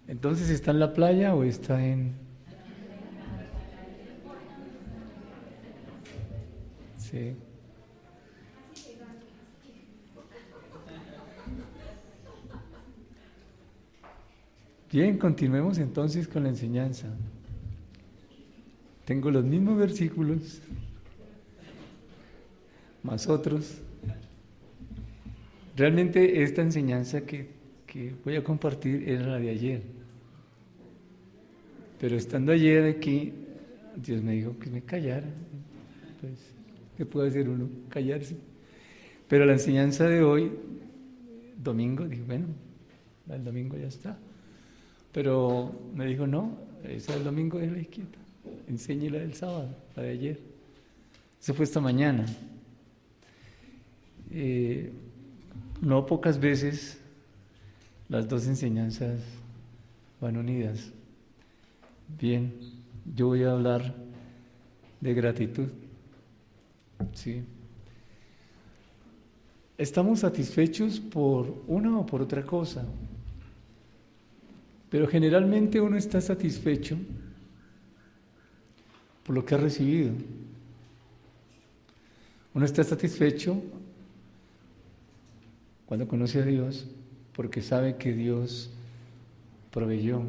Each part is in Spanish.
Entonces, ¿está en la playa o está en...? Sí. Bien, continuemos entonces con la enseñanza. Tengo los mismos versículos, más otros. Realmente esta enseñanza que voy a compartir era la de ayer. Pero estando ayer aquí, Dios me dijo que me callara. Pues, ¿qué puede hacer uno? Callarse. Pero la enseñanza de hoy, domingo, dije, bueno, el domingo ya está. Pero me dijo, no, esa del domingo déjala quieta, enseñe la del sábado, la de ayer. Eso fue esta mañana. No pocas veces las dos enseñanzas van unidas. Bien, yo voy a hablar de gratitud. Sí. Estamos satisfechos por una o por otra cosa, pero generalmente uno está satisfecho por lo que ha recibido. Uno está satisfecho cuando conoce a Dios porque sabe que Dios proveyó,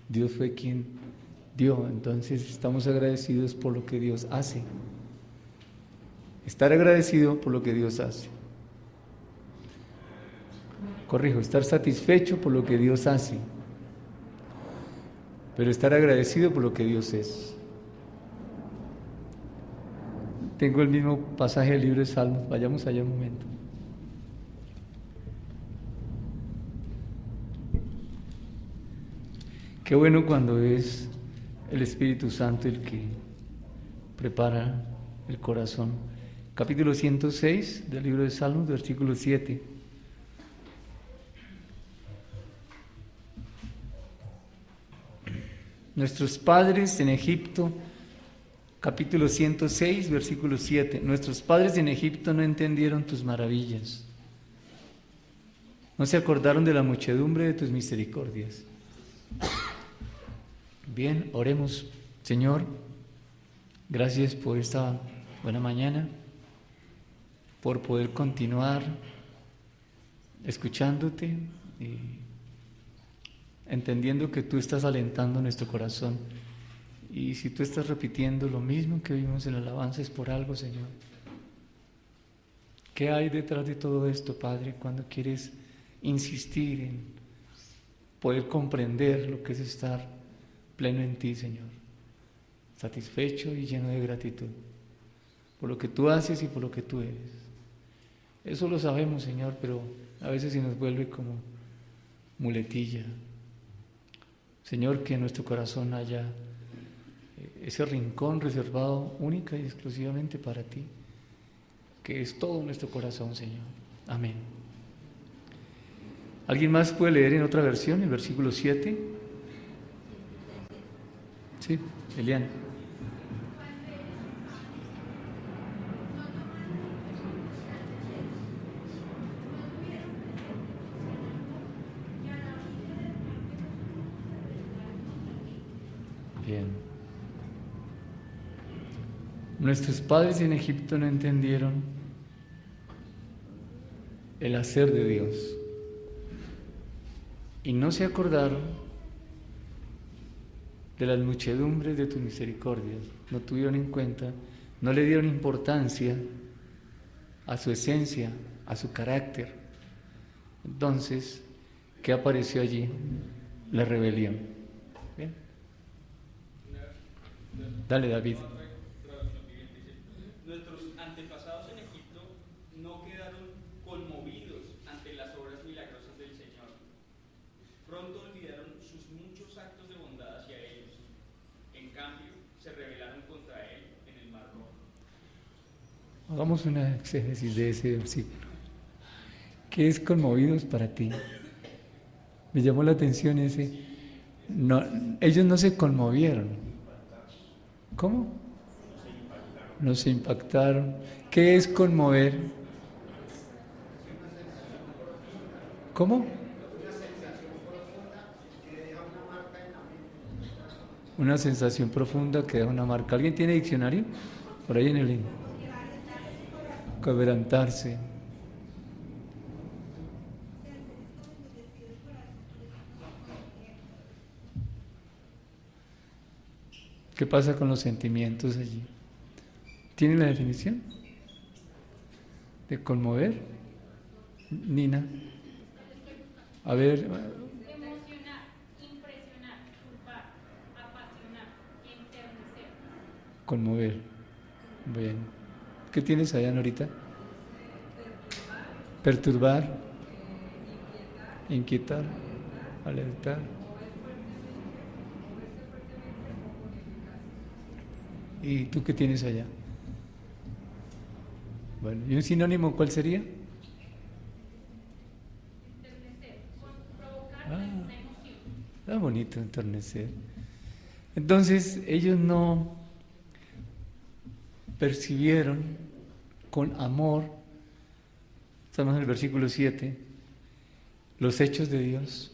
Dios fue quien dio, entonces estamos agradecidos por lo que Dios hace. Estar agradecido por lo que Dios hace. Corrijo, estar satisfecho por lo que Dios hace, pero estar agradecido por lo que Dios es. Tengo el mismo pasaje del libro de Salmos, vayamos allá un momento. Qué bueno cuando es el Espíritu Santo el que prepara el corazón. Capítulo 106 del libro de Salmos, versículo 7. Nuestros padres en Egipto, capítulo 106, versículo 7. Nuestros padres en Egipto no entendieron tus maravillas, no se acordaron de la muchedumbre de tus misericordias. Bien, oremos. Señor, gracias por esta buena mañana, por poder continuar escuchándote y entendiendo que tú estás alentando nuestro corazón. Y si tú estás repitiendo lo mismo que vimos en la alabanza es por algo, Señor. ¿Qué hay detrás de todo esto, Padre, cuando quieres insistir en poder comprender lo que es estar pleno en ti, Señor? Satisfecho y lleno de gratitud por lo que tú haces y por lo que tú eres. Eso lo sabemos, Señor, pero a veces se nos vuelve como muletilla. Señor, que en nuestro corazón haya ese rincón reservado única y exclusivamente para ti, que es todo nuestro corazón, Señor. Amén. ¿Alguien más puede leer en otra versión el versículo 7? Sí, Eliana. Bien. Nuestros padres en Egipto no entendieron el hacer de Dios y no se acordaron de las muchedumbres de tus misericordias, no tuvieron en cuenta, no le dieron importancia a su esencia, a su carácter. Entonces, ¿qué apareció allí? La rebelión. ¿Bien? Dale, David. Nuestros antepasados en Egipto no quedaron conmovidos ante las obras milagrosas del Señor. Pronto olvidaron sus muchos actos de bondad hacia ellos. En cambio, se rebelaron contra Él en el Mar Rojo. Hagamos una exégesis de ese versículo. ¿Qué es conmovidos para ti? Me llamó la atención ese. No, ellos no se conmovieron. ¿Cómo? No se impactaron. ¿Qué es conmover? ¿Cómo? Una sensación profunda que da una marca. ¿Alguien tiene diccionario? Por ahí en el... Quebrantarse. ¿Qué pasa con los sentimientos allí? ¿Tiene la definición? ¿De conmover? Nina. A ver. Emocionar, impresionar, culpar, apasionar, enternecer. Conmover. Bien. ¿Qué tienes allá, Norita? Perturbar. Inquietar. Alertar. ¿Y tú qué tienes allá? Bueno, ¿y un sinónimo cuál sería? Enternecer, provocar una emoción. Está bonito enternecer. Entonces ellos no percibieron con amor, estamos en el versículo 7, los hechos de Dios.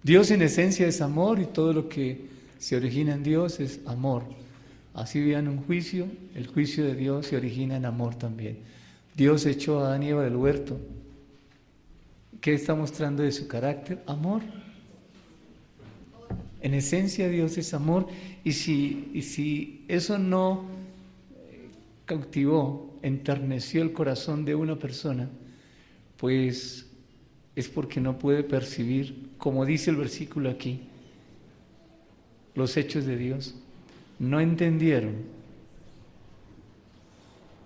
Dios en esencia es amor y todo lo que se origina en Dios es amor. Así vean un juicio, el juicio de Dios se origina en amor también. Dios echó a Adán y Eva del huerto. ¿Qué está mostrando de su carácter? Amor. En esencia Dios es amor, y si eso no cautivó, enterneció el corazón de una persona, pues es porque no puede percibir, como dice el versículo aquí, los hechos de Dios. No entendieron,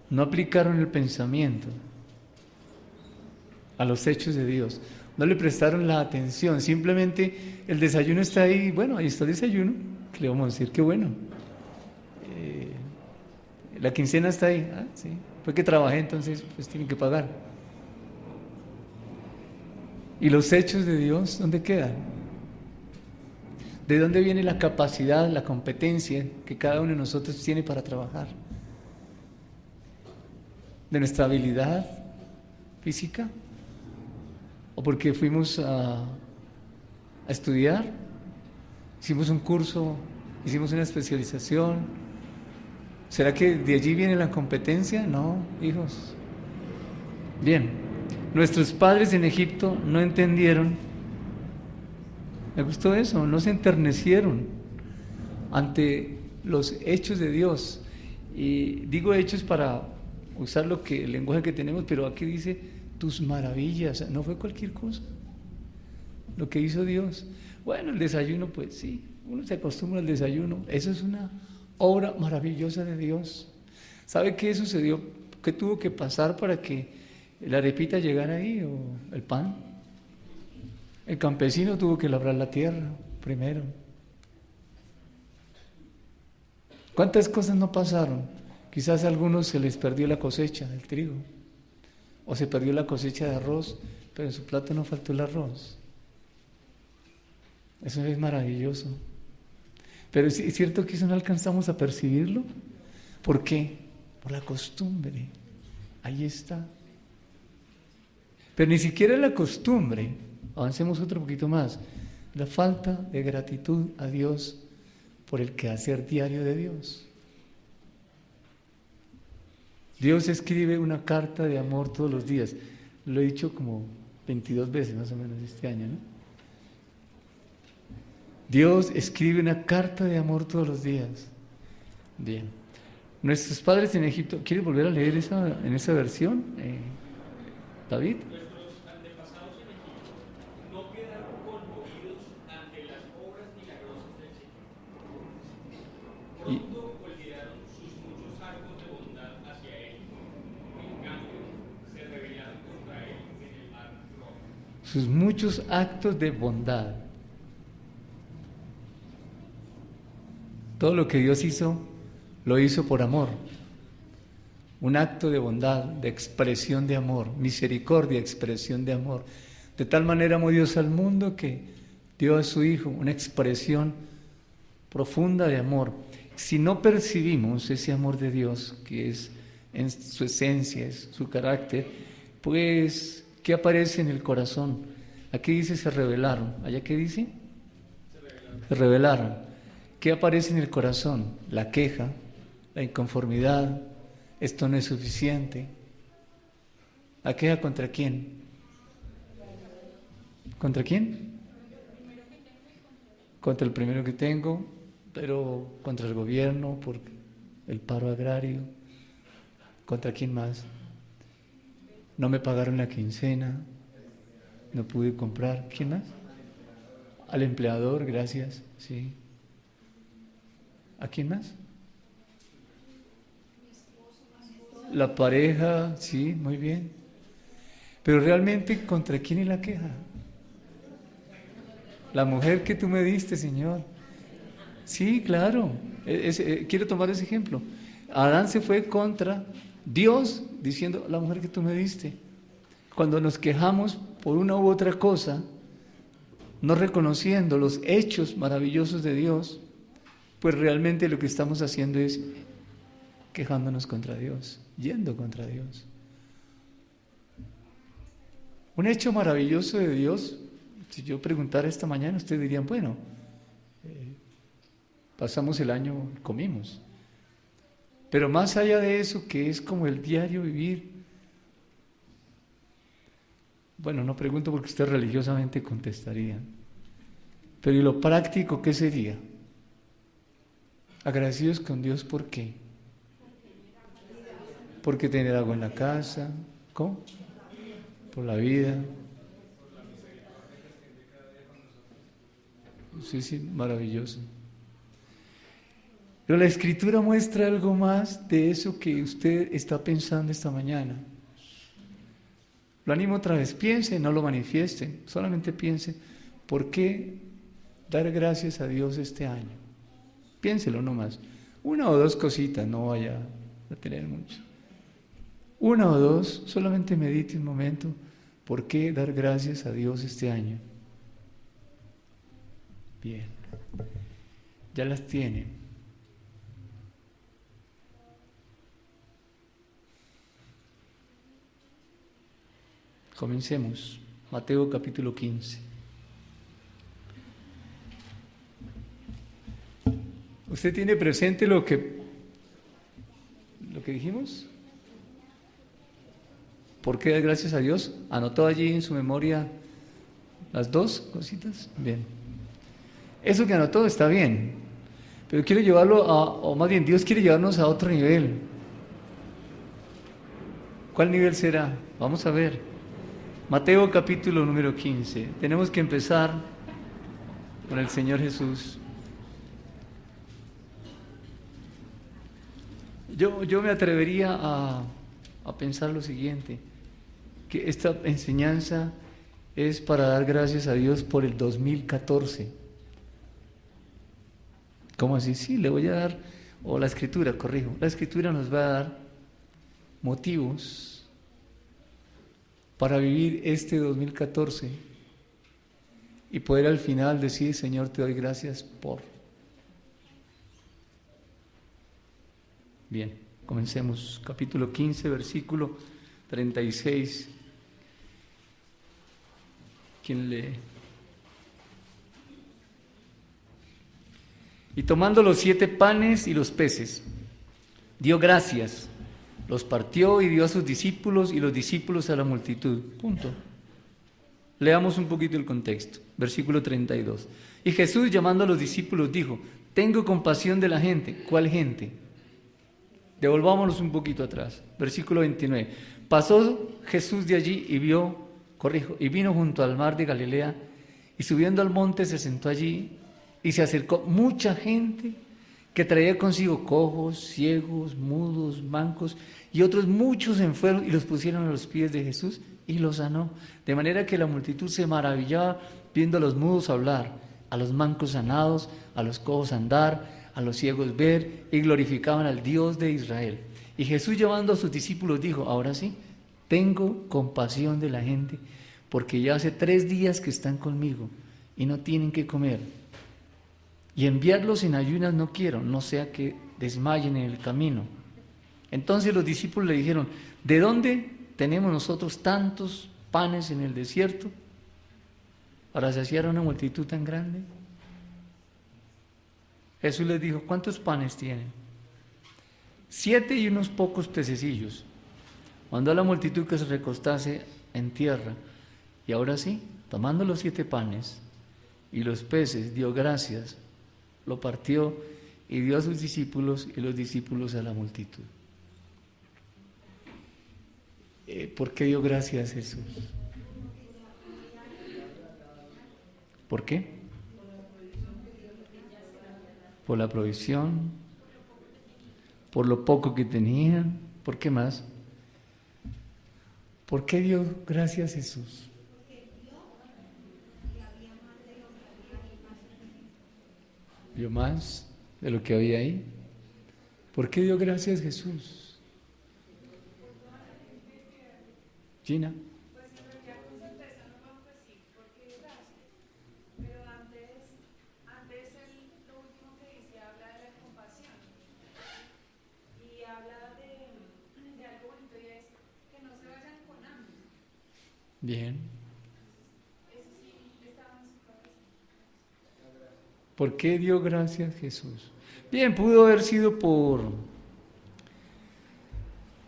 no aplicaron el pensamiento a los hechos de Dios, no le prestaron la atención, simplemente el desayuno está ahí, bueno, ahí está el desayuno, ¿qué le vamos a decir? Qué bueno. La quincena está ahí, sí, fue que trabajé, entonces pues tienen que pagar. ¿Y los hechos de Dios dónde quedan? ¿De dónde viene la capacidad, la competencia que cada uno de nosotros tiene para trabajar? ¿De nuestra habilidad física? ¿O porque fuimos a estudiar? ¿Hicimos un curso? ¿Hicimos una especialización? ¿Será que de allí viene la competencia? No, hijos. Bien, nuestros padres en Egipto no entendieron. Me gustó eso, no se enternecieron ante los hechos de Dios. Y digo hechos para usar el lenguaje que tenemos, pero aquí dice tus maravillas, no fue cualquier cosa lo que hizo Dios. Bueno, el desayuno, pues sí, uno se acostumbra al desayuno, eso es una obra maravillosa de Dios. ¿Sabe qué sucedió? ¿Qué tuvo que pasar para que la arepita llegara ahí o el pan? El campesino tuvo que labrar la tierra primero. ¿Cuántas cosas no pasaron? Quizás a algunos se les perdió la cosecha del trigo, o se perdió la cosecha de arroz, pero en su plato no faltó el arroz. Eso es maravilloso. Pero es cierto que eso no alcanzamos a percibirlo. ¿Por qué? Por la costumbre. Ahí está. Pero ni siquiera la costumbre. Avancemos otro poquito más. La falta de gratitud a Dios por el quehacer diario de Dios. Dios escribe una carta de amor todos los días. Lo he dicho como 22 veces más o menos este año, ¿no? Dios escribe una carta de amor todos los días. Bien. Nuestros padres en Egipto, ¿quieres volver a leer en esa versión, David? Nuestros antepasados en Egipto no quedaron conmovidos ante las obras milagrosas del Señor. Pronto olvidaron sus muchos actos de bondad hacia Él. En cambio, se rebelaron contra Él en el mar Rojo. Sus muchos actos de bondad. Todo lo que Dios hizo, lo hizo por amor. Un acto de bondad, de expresión de amor, misericordia, expresión de amor. De tal manera amó Dios al mundo que dio a su Hijo una expresión profunda de amor. Si no percibimos ese amor de Dios, que es en su esencia, es su carácter, pues, ¿qué aparece en el corazón? Aquí dice se rebelaron. ¿Allá qué dice? se rebelaron. ¿Qué aparece en el corazón? La queja, la inconformidad, esto no es suficiente. ¿La queja contra quién? ¿Contra quién? Contra el primero que tengo, pero contra el gobierno, por el paro agrario. ¿Contra quién más? No me pagaron la quincena, no pude comprar. ¿Quién más? Al empleador, gracias, sí. ¿A quién más? La pareja, sí, muy bien. Pero realmente, ¿contra quién es la queja? La mujer que tú me diste, Señor. Sí, claro. Quiero tomar ese ejemplo. Adán se fue contra Dios diciendo, la mujer que tú me diste. Cuando nos quejamos por una u otra cosa, no reconociendo los hechos maravillosos de Dios, pues realmente lo que estamos haciendo es quejándonos contra Dios, yendo contra Dios. Un hecho maravilloso de Dios, si yo preguntara esta mañana, ustedes dirían, bueno, pasamos el año, comimos. Pero más allá de eso, que es como el diario vivir, bueno, no pregunto porque usted religiosamente contestaría, pero ¿y lo práctico qué sería? Agradecidos con Dios, ¿por qué? Porque tener agua en la casa, ¿cómo? Por la vida. Sí, sí, maravilloso. Pero la Escritura muestra algo más de eso que usted está pensando esta mañana. Lo animo otra vez, piense, no lo manifieste, solamente piense, ¿por qué dar gracias a Dios este año? Piénselo nomás, una o dos cositas, no vaya a tener mucho. Una o dos, solamente medite un momento, ¿por qué dar gracias a Dios este año? Bien, ya las tiene. Comencemos. Mateo capítulo 15. ¿Usted tiene presente lo que dijimos? ¿Por qué dar gracias a Dios? ¿Anotó allí en su memoria las dos cositas? Bien. Eso que anotó está bien, pero quiero llevarlo o más bien Dios quiere llevarnos a otro nivel. ¿Cuál nivel será? Vamos a ver. Mateo capítulo número 15. Tenemos que empezar con el Señor Jesús. Yo me atrevería a pensar lo siguiente, que esta enseñanza es para dar gracias a Dios por el 2014. ¿Cómo así? Sí, le voy a dar, o la Escritura, corrijo, la Escritura nos va a dar motivos para vivir este 2014 y poder al final decir, Señor, te doy gracias por. Bien, comencemos. Capítulo 15, versículo 36. ¿Quién lee? Y tomando los 7 panes y los peces, dio gracias, los partió y dio a sus discípulos y los discípulos a la multitud. Punto. Leamos un poquito el contexto. Versículo 32. Y Jesús, llamando a los discípulos, dijo, tengo compasión de la gente. ¿Cuál gente? Devolvámonos un poquito atrás. Versículo 29. Pasó Jesús de allí y vino junto al mar de Galilea, y subiendo al monte se sentó allí, y se acercó mucha gente que traía consigo cojos, ciegos, mudos, mancos y otros muchos enfermos, y los pusieron a los pies de Jesús y los sanó. De manera que la multitud se maravillaba viendo a los mudos hablar, a los mancos sanados, a los cojos andar, a los ciegos ver, y glorificaban al Dios de Israel. Y Jesús, llamando a sus discípulos, dijo, ahora sí, tengo compasión de la gente, porque ya hace 3 días que están conmigo y no tienen que comer. Y enviarlos en ayunas no quiero, no sea que desmayen en el camino. Entonces los discípulos le dijeron, ¿de dónde tenemos nosotros tantos panes en el desierto para saciar a una multitud tan grande? Jesús les dijo, ¿cuántos panes tienen? 7 y unos pocos pececillos. Mandó a la multitud que se recostase en tierra. Y ahora sí, tomando los 7 panes y los peces, dio gracias, lo partió y dio a sus discípulos y los discípulos a la multitud. ¿Por qué dio gracias Jesús? ¿Por qué? Por la provisión, por lo poco que tenían. ¿Por qué más? ¿Por qué dio gracias Jesús? ¿Vio más de lo que había ahí? ¿Por qué dio gracias Jesús? Gina. Pues en realidad con certeza no podemos decir por qué dio gracias, pero antes lo último que dice habla de la compasión y habla de algo bonito y es que no se vayan con hambre. Bien. Eso sí estaba en su cabeza. ¿Por qué dio gracias Jesús? Bien, pudo haber sido por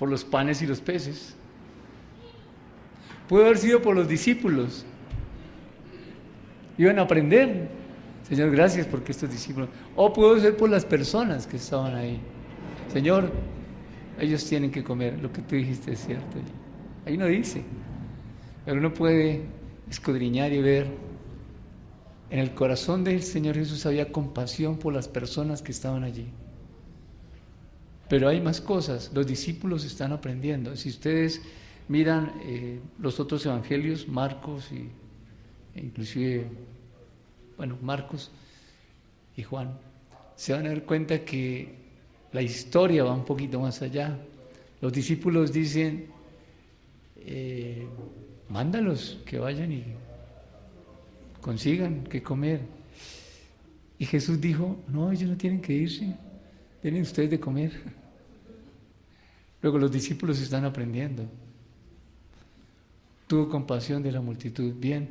los panes y los peces. Pudo haber sido por los discípulos. Iban a aprender. Señor, gracias porque estos discípulos. O pudo ser por las personas que estaban ahí. Señor, ellos tienen que comer. Lo que tú dijiste es cierto. Ahí no dice. Pero uno puede escudriñar y ver. En el corazón del Señor Jesús había compasión por las personas que estaban allí. Pero hay más cosas. Los discípulos están aprendiendo. Si ustedes miran los otros evangelios, Marcos e inclusive, Marcos y Juan, se van a dar cuenta que la historia va un poquito más allá. Los discípulos dicen, mándalos que vayan y consigan que comer. Y Jesús dijo, no, ellos no tienen que irse, tienen ustedes de comer. Luego los discípulos están aprendiendo. Tuvo compasión de la multitud. Bien,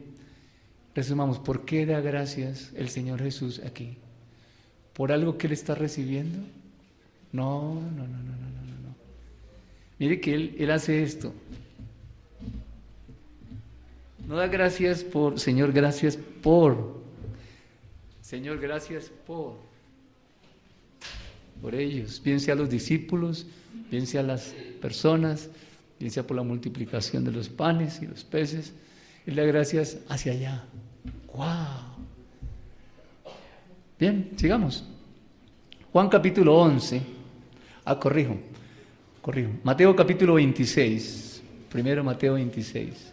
resumamos, ¿por qué da gracias el Señor Jesús aquí? ¿Por algo que Él está recibiendo? No. Mire que Él hace esto. No da gracias por, Señor, gracias por. Señor, gracias por ellos. Bien sea los discípulos, bien sea las personas, bien sea por la multiplicación de los panes y los peces. Él da gracias hacia allá. ¡Wow! Bien, sigamos. Juan capítulo 11. Corrijo. Mateo capítulo 26. Primero Mateo 26.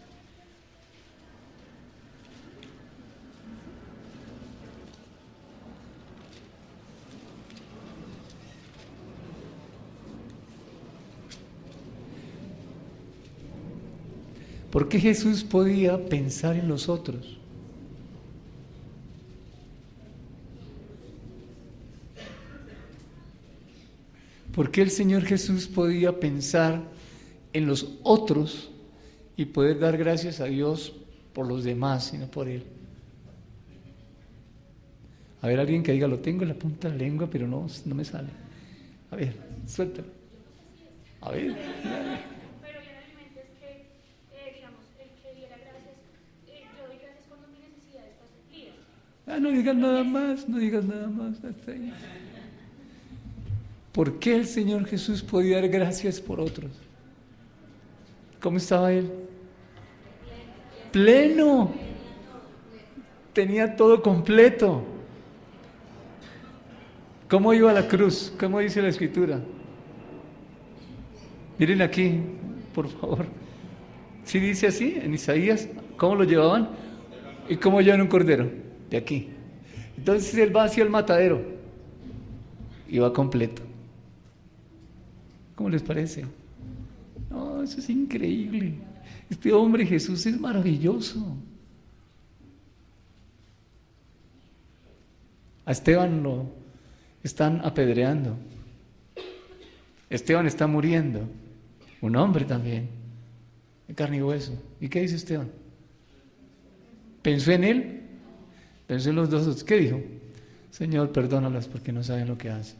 ¿Por qué Jesús podía pensar en los otros? ¿Por qué el Señor Jesús podía pensar en los otros y poder dar gracias a Dios por los demás y no por Él? A ver, alguien que diga, lo tengo en la punta de la lengua, pero no me sale. A ver, suéltalo. A ver. Pero realmente es que, digamos, el que diera gracias, yo doy gracias cuando mi necesidad está suplida. No digas nada más. Hasta ahí. ¿Por qué el Señor Jesús podía dar gracias por otros? ¿Cómo estaba Él? Pleno. Tenía todo completo. ¿Cómo iba a la cruz? ¿Cómo dice la Escritura? Miren aquí, por favor. ¿Sí dice así en Isaías? ¿Cómo lo llevaban? ¿Y cómo llevan un cordero? De aquí. Entonces Él va hacia el matadero y va completo. ¿Cómo les parece? No, eso es increíble. Este hombre Jesús es maravilloso. A Esteban lo están apedreando. Esteban está muriendo. Un hombre también, de carne y hueso. ¿Y qué dice Esteban? ¿Pensó en él? Pensó en los dos. ¿Qué dijo? Señor, perdónalas porque no saben lo que hacen.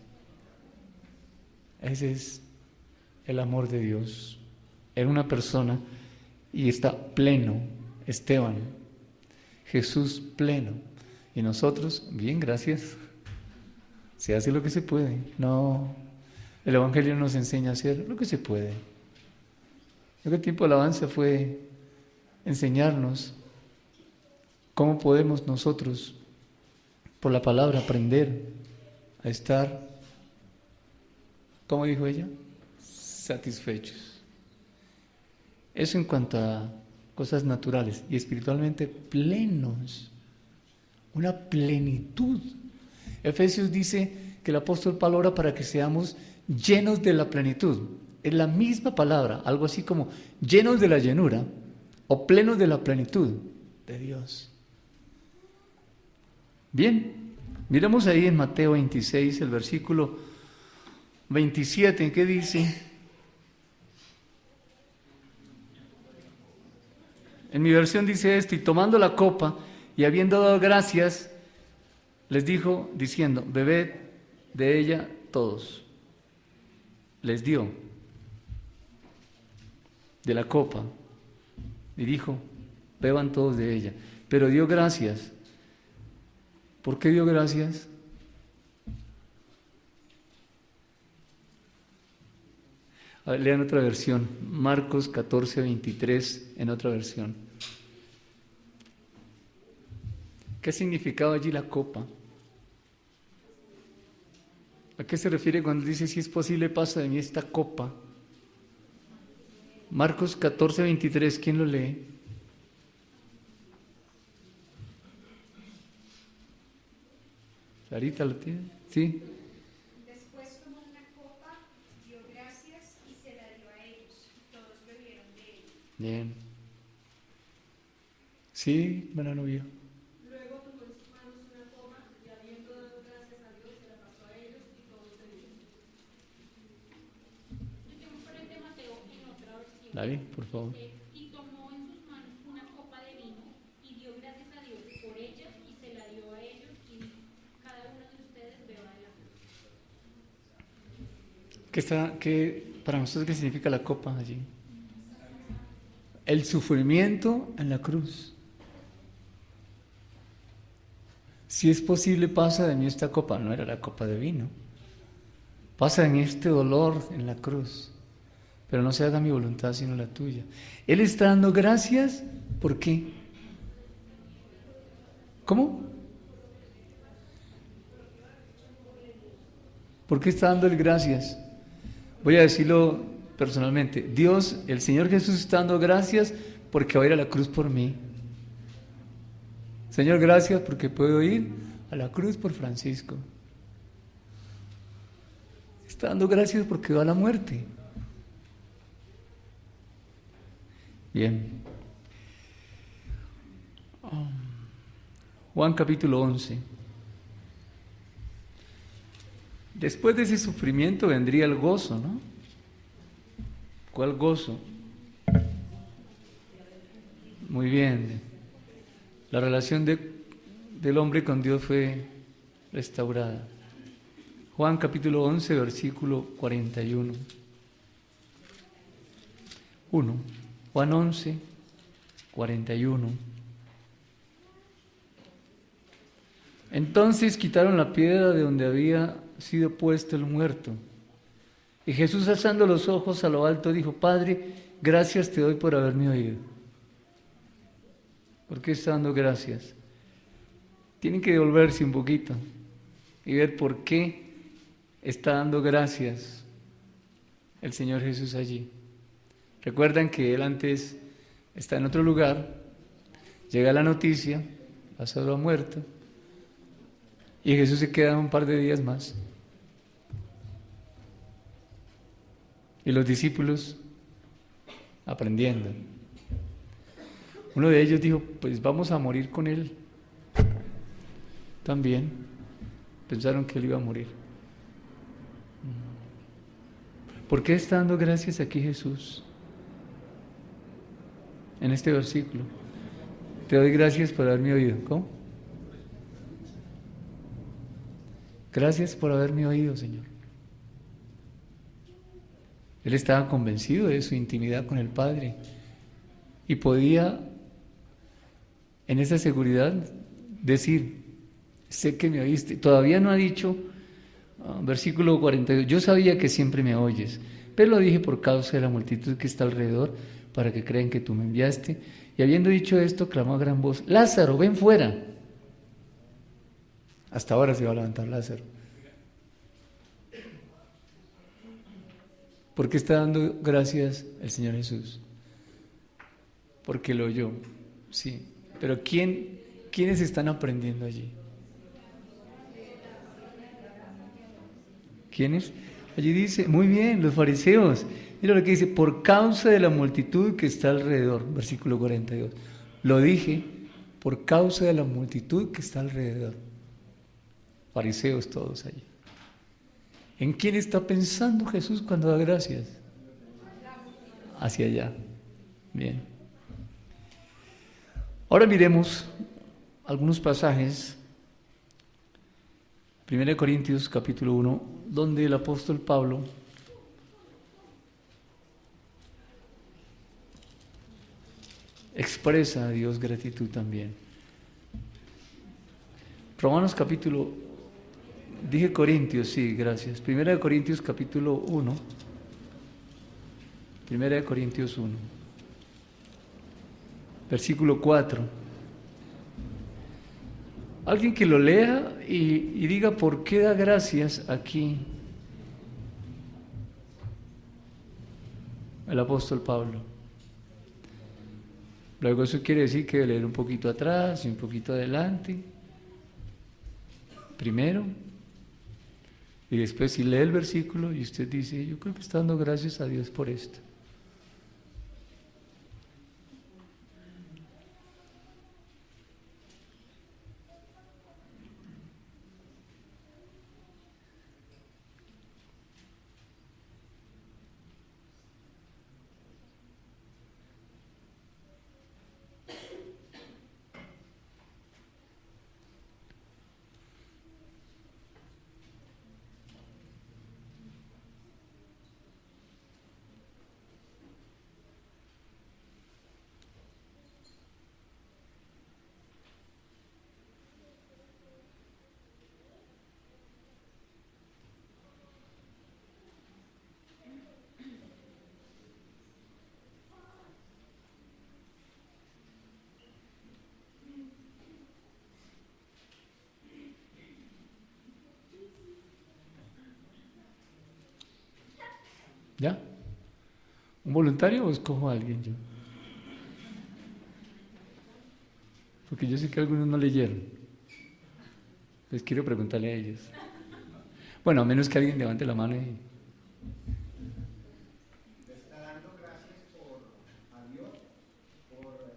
Ese es el amor de Dios. Era una persona y está pleno, Esteban, Jesús pleno. Y nosotros, bien, gracias. Se hace lo que se puede. No, el Evangelio nos enseña a hacer lo que se puede. El tiempo de alabanza fue enseñarnos cómo podemos nosotros, por la palabra, aprender a estar, ¿cómo dijo ella? Satisfechos. Eso en cuanto a cosas naturales, y espiritualmente plenos, una plenitud. Efesios dice que el apóstol Pablo ora para que seamos llenos de la plenitud. Es la misma palabra, algo así como llenos de la llenura o plenos de la plenitud de Dios. Bien, miramos ahí en Mateo 26, el versículo 27, ¿qué dice? En mi versión dice esto: y tomando la copa y habiendo dado gracias, les dijo diciendo: bebed de ella todos. Les dio de la copa y dijo: beban todos de ella. Pero dio gracias. ¿Por qué dio gracias? A ver, lean otra versión, Marcos 14, 23, en otra versión. ¿Qué significaba allí la copa? ¿A qué se refiere cuando dice: si es posible, pasa de mí esta copa? Marcos 14, 23, ¿quién lo lee? ¿Clarita lo tiene? ¿Sí? Después tomó una copa, dio gracias y se la dio a ellos. Todos bebieron de ella. Bien. ¿Sí, buena novia? Luego tomó en sus manos una copa y habiendo dado gracias a Dios, se la pasó a ellos y todos bebieron. Yo tengo por el de Mateo en otra versión. David, por favor. Y tomó en sus manos una copa de vino y dio gracias a Dios por ella y se la dio a ellos y dijo: cada uno de ustedes beba de la copa. ¿Qué para nosotros qué significa la copa allí? El sufrimiento en la cruz. Si es posible, pasa de mí esta copa. No era la copa de vino. Pasa de mí este dolor en la cruz. Pero no se haga mi voluntad sino la tuya. Él está dando gracias. ¿Por qué? ¿Cómo? ¿Por qué está dándole gracias? Voy a decirlo personalmente. Dios, el Señor Jesús, está dando gracias porque va a ir a la cruz por mí. Señor, gracias porque puedo ir a la cruz por Francisco. Está dando gracias porque va a la muerte. Bien. Juan capítulo 11. Después de ese sufrimiento vendría el gozo, ¿no? ¿Cuál gozo? Muy bien. La relación del hombre con Dios fue restaurada. Juan capítulo 11, versículo 41. 1. Juan 11, 41. Entonces quitaron la piedra de donde había sido puesto el muerto. Y Jesús, alzando los ojos a lo alto, dijo: Padre, gracias te doy por haberme oído. ¿Por qué está dando gracias? Tienen que devolverse un poquito y ver por qué está dando gracias el Señor Jesús allí. Recuerdan que Él antes está en otro lugar, llega la noticia, Lázaro ha muerto, y Jesús se queda un par de días más. Y los discípulos aprendiendo. Uno de ellos dijo: pues vamos a morir con Él. También pensaron que Él iba a morir. ¿Por qué está dando gracias aquí Jesús? En este versículo. Te doy gracias por haberme oído. ¿Cómo? Gracias por haberme oído, Señor. Él estaba convencido de su intimidad con el Padre y podía, en esa seguridad, decir: sé que me oíste. Todavía no ha dicho, versículo 42, yo sabía que siempre me oyes, pero lo dije por causa de la multitud que está alrededor, para que crean que tú me enviaste. Y habiendo dicho esto, clamó a gran voz: Lázaro, ven fuera. Hasta ahora se va a levantar Lázaro. ¿Por qué está dando gracias el Señor Jesús? Porque lo oyó, sí. Pero ¿quiénes están aprendiendo allí? ¿Quiénes? Allí dice, muy bien, los fariseos. Mira lo que dice: por causa de la multitud que está alrededor, versículo 42. Lo dije por causa de la multitud que está alrededor. Fariseos todos allí. ¿En quién está pensando Jesús cuando da gracias? Hacia allá. Bien. Ahora miremos algunos pasajes. 1 Corintios capítulo 1, donde el apóstol Pablo expresa a Dios gratitud también. Romanos capítulo, dije Corintios, sí, gracias. 1 Corintios capítulo 1, 1 Corintios 1, versículo 4. Alguien que lo lea y diga por qué da gracias aquí el apóstol Pablo. Luego eso quiere decir que debe leer un poquito atrás y un poquito adelante. Primero. Y después si lee el versículo y usted dice: yo creo que está dando gracias a Dios por esto. ¿Ya? ¿Un voluntario o escojo a alguien yo? Porque yo sé que algunos no leyeron. Les quiero preguntarle a ellos. Bueno, a menos que alguien levante la mano y... Está dando gracias a Dios por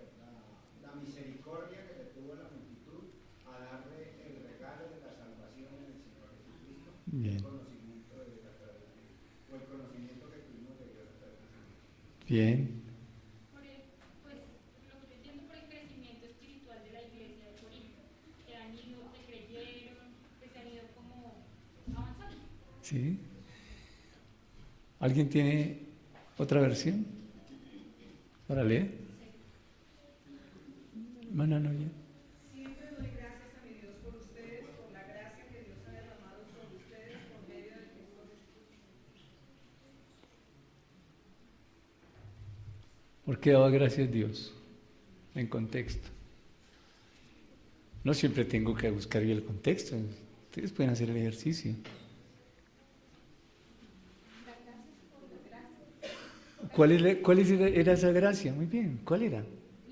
la misericordia que le tuvo a la multitud a darle el regalo de la salvación en el Señor Jesucristo. Bien. El conocimiento de Dios a través de Cristo, o el conocimiento que tuvimos de Dios a través de Cristo. Bien. Pues lo que yo entiendo por el crecimiento espiritual de la iglesia de Corinto, que han ido, que creyeron, que se han ido como avanzando. ¿Sí? ¿Alguien tiene otra versión para leer? Hermana Noya. Siempre doy gracias a mi Dios por ustedes, por la gracia que Dios ha derramado sobre ustedes por medio de Cristo Jesús. ¿Por qué daba gracias Dios? En contexto. No siempre tengo que buscar bien el contexto. Ustedes pueden hacer el ejercicio. ¿Cuál era esa gracia? Muy bien, ¿cuál era?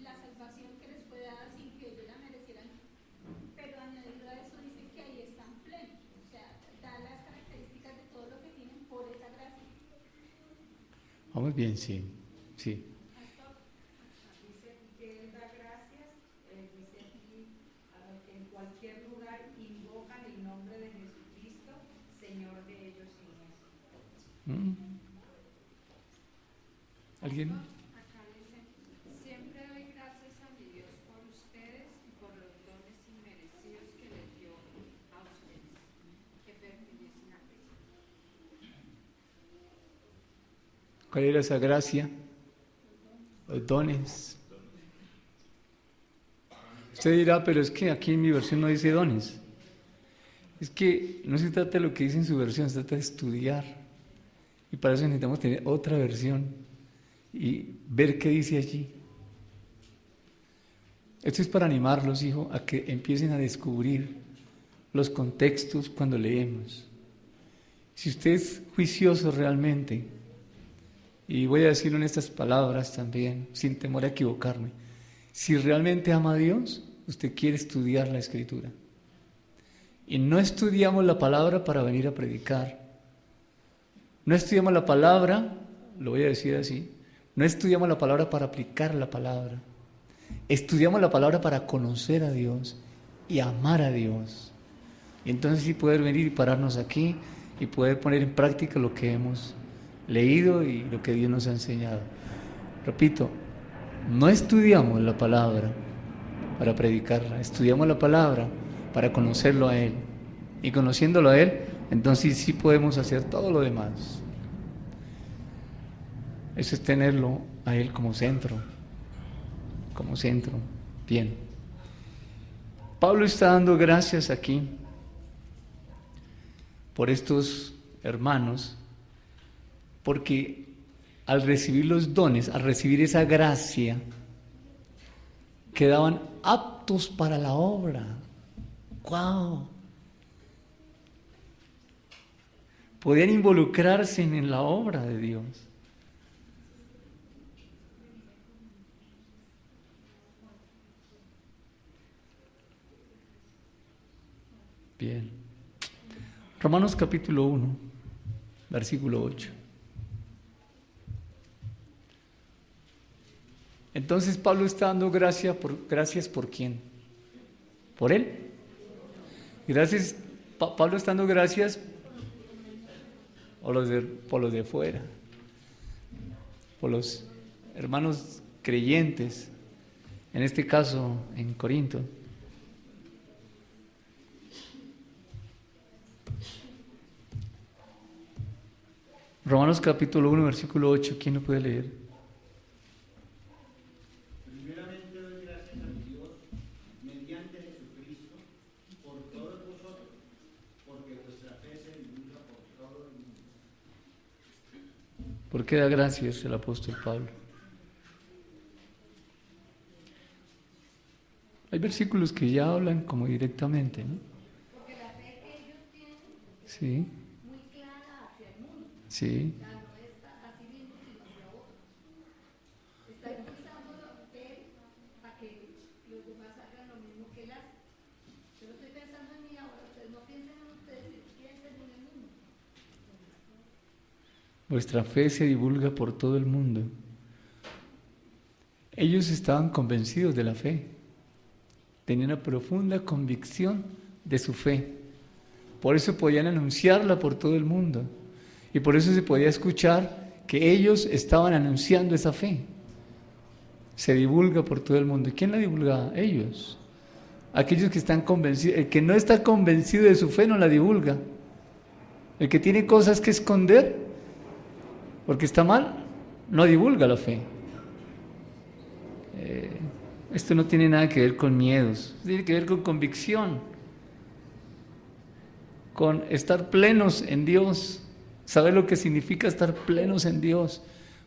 La salvación que les fue dada sin que ellos la merecieran, pero añadido a eso dice que ahí están plenos, o sea, da las características de todo lo que tienen por esa gracia. Vamos bien, sí, sí. Dice que Él da gracias, dice aquí, en cualquier lugar invocan el nombre de Jesucristo, Señor de ellos y nuestro. ¿Alguien? Acá dice, siempre doy gracias a mi Dios por ustedes y por los dones inmerecidos que les dio a ustedes, que ¿Cuál era esa gracia? Los dones. Usted dirá, pero es que aquí en mi versión no dice dones. Es que no se trata de lo que dice en su versión, se trata de estudiar. Y para eso necesitamos tener otra versión y ver qué dice allí. Esto es para animarlos, hijo, a que empiecen a descubrir los contextos cuando leemos. Si usted es juicioso realmente, y voy a decirlo en estas palabras también, sin temor a equivocarme, si realmente ama a Dios, usted quiere estudiar la Escritura. Y no estudiamos la palabra para venir a predicar. No estudiamos la palabra, lo voy a decir así, no estudiamos la palabra para aplicar la palabra. Estudiamos la palabra para conocer a Dios y amar a Dios. Y entonces sí poder venir y pararnos aquí y poder poner en práctica lo que hemos leído y lo que Dios nos ha enseñado. Repito, no estudiamos la palabra para predicarla, estudiamos la palabra para conocerlo a Él. Y conociéndolo a Él, entonces sí podemos hacer todo lo demás. Eso es tenerlo a Él como centro. Como centro. Bien. Pablo está dando gracias aquí por estos hermanos, porque al recibir los dones, al recibir esa gracia, quedaban aptos para la obra. ¡Wow! Podían involucrarse en la obra de Dios. Bien. Romanos capítulo 1, versículo 8. Entonces Pablo está dando gracias por quién? ¿Por él? Gracias, Pablo está dando gracias por los de fuera, por los hermanos creyentes, en este caso en Corinto. Romanos capítulo 1, versículo 8, ¿quién lo puede leer? Primeramente doy gracias a mi Dios mediante Jesucristo por todos vosotros, porque vuestra fe se divulga por todo el mundo. ¿Por qué da gracias el apóstol Pablo? Hay versículos que ya hablan como directamente, ¿no? Porque la fe que ellos tienen Sí, muy clara hacia el mundo. sí. Ya no está así mismo, sino hacia otros. Está impulsándolo él para que los demás hagan lo mismo que él hace. Yo no estoy pensando en mí ahora, ustedes no piensen en ustedes, piensen en el mundo. Vuestra fe se divulga por todo el mundo. Ellos estaban convencidos de la fe. Tenían una profunda convicción de su fe. Por eso podían anunciarla por todo el mundo. Y por eso se podía escuchar que ellos estaban anunciando esa fe. Se divulga por todo el mundo. ¿Y quién la divulga? Ellos. Aquellos que están convencidos. El que no está convencido de su fe no la divulga. El que tiene cosas que esconder, porque está mal, no divulga la fe. Esto no tiene nada que ver con miedos, tiene que ver con convicción, con estar plenos en Dios, saber lo que significa estar plenos en Dios.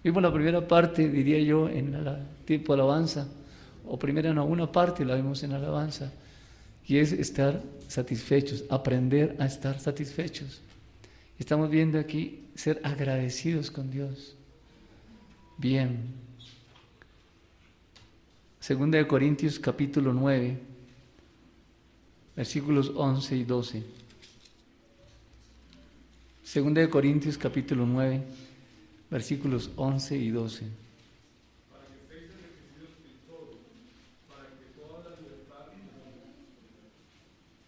Vimos la primera parte, diría yo, en el tiempo de alabanza, o primera no, una parte la vimos en alabanza, y es estar satisfechos, aprender a estar satisfechos. Estamos viendo aquí ser agradecidos con Dios. Bien. Segunda de Corintios capítulo 9, versículos 11 y 12. Segunda de Corintios capítulo 9, versículos 11 y 12. Para que estéis enriquecidos en todo, para que toda la libertad,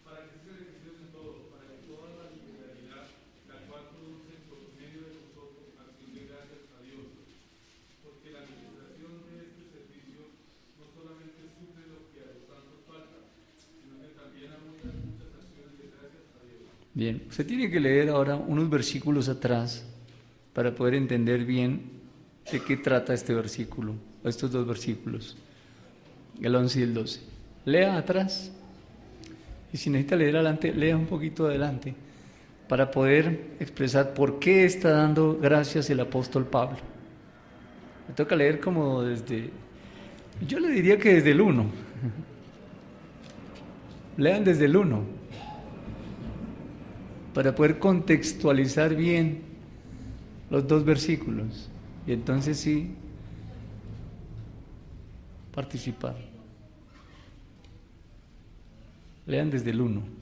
para que estéis enriquecidos en todo, para que toda la liberalidad, la cual produce por medio de vosotros acción de gracias a Dios, porque la administración de este servicio no solamente suple lo que a los santos falta, sino que también abundan muchas acciones de gracias a Dios. Bien, usted tiene que leer ahora unos versículos atrás para poder entender bien de qué trata este versículo, o estos dos versículos, el 11 y el 12. Lea atrás, y si necesita leer adelante, lea un poquito adelante, para poder expresar por qué está dando gracias el apóstol Pablo. Me toca leer como yo le diría que desde el 1. Lean desde el 1, para poder contextualizar bien los dos versículos, y entonces sí participar. Lean desde el 1.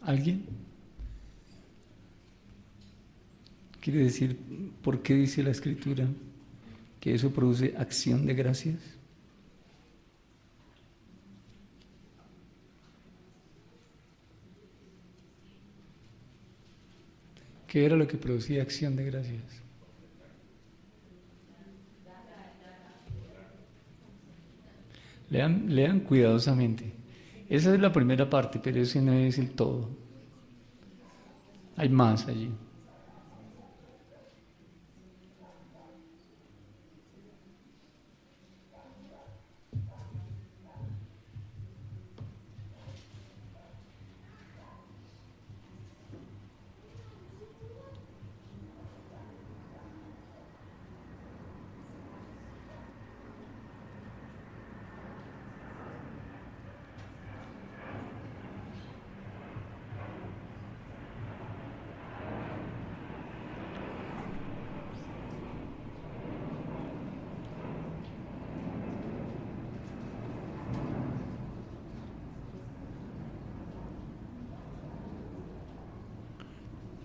¿Alguien quiere decir por qué dice la Escritura que eso produce acción de gracias? ¿Qué era lo que producía acción de gracias? Lean cuidadosamente. Esa es la primera parte, pero ese no es el todo. Hay más allí.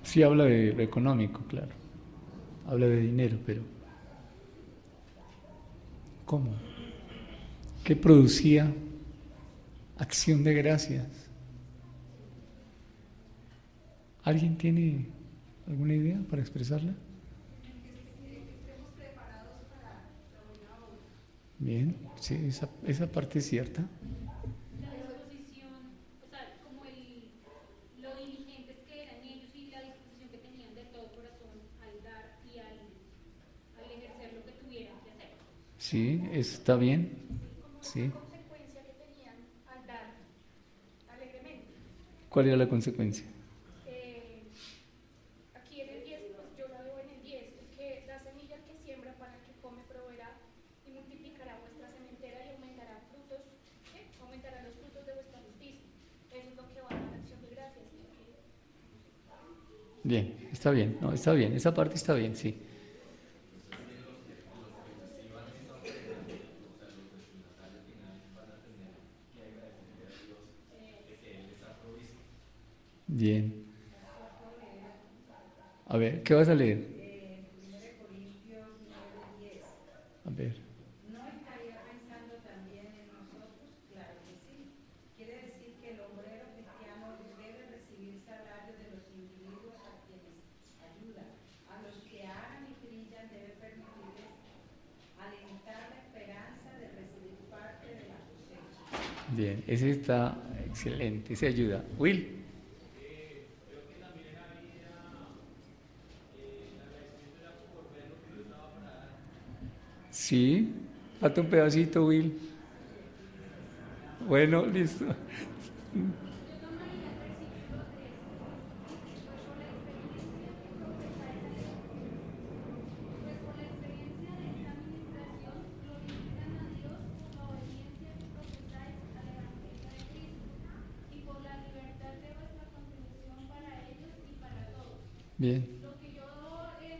Sí habla de lo económico, claro. Habla de dinero, pero ¿cómo? ¿Qué producía acción de gracias? ¿Alguien tiene alguna idea para expresarla? Bien, sí, esa parte es cierta. La disposición, o sea, como lo diligentes que eran ellos y la disposición que tenían de todo corazón al dar y al ejercer lo que tuvieran que hacer. Sí, está bien. Como Sí. esa consecuencia que tenían al dar alegremente. ¿Cuál era la consecuencia? Aquí en el 10, pues yo la veo en el 10, el que da semilla al que siembra para el que come proveerá y multiplicará vuestra sementera y aumentará aumentará los frutos de vuestra justicia. Eso es lo que va a dar la acción de gracias. Bien, está bien, no, está bien, esa parte está bien, sí. Bien. A ver, ¿qué vas a leer? 1 Corintios 9:10. A ver. ¿No estaría pensando también en nosotros? Claro que alentar la esperanza de recibir parte de la cosecha. Bien, ese está excelente, ese ayuda. Will. Creo que también había el agradecimiento era por ver lo que Dios daba para dar. Sí, falta un pedacito, Will. Bueno, listo. Bien. Lo que yo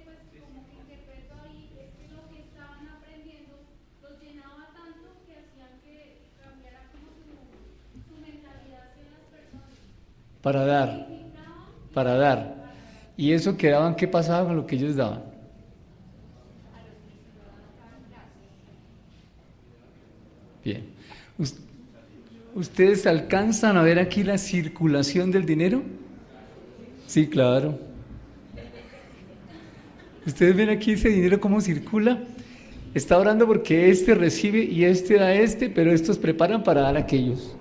pues como que interpreto ahí es que lo que estaban aprendiendo los llenaba tanto que hacían que cambiara como su mentalidad hacia las personas. Para dar. ¿Y eso que daban, qué pasaba con lo que ellos daban? Bien. ¿Ustedes alcanzan a ver aquí la circulación del dinero? Sí, claro. ¿Ustedes ven aquí ese dinero cómo circula? Está orando porque este recibe y este da a este, pero estos preparan para dar a aquellos.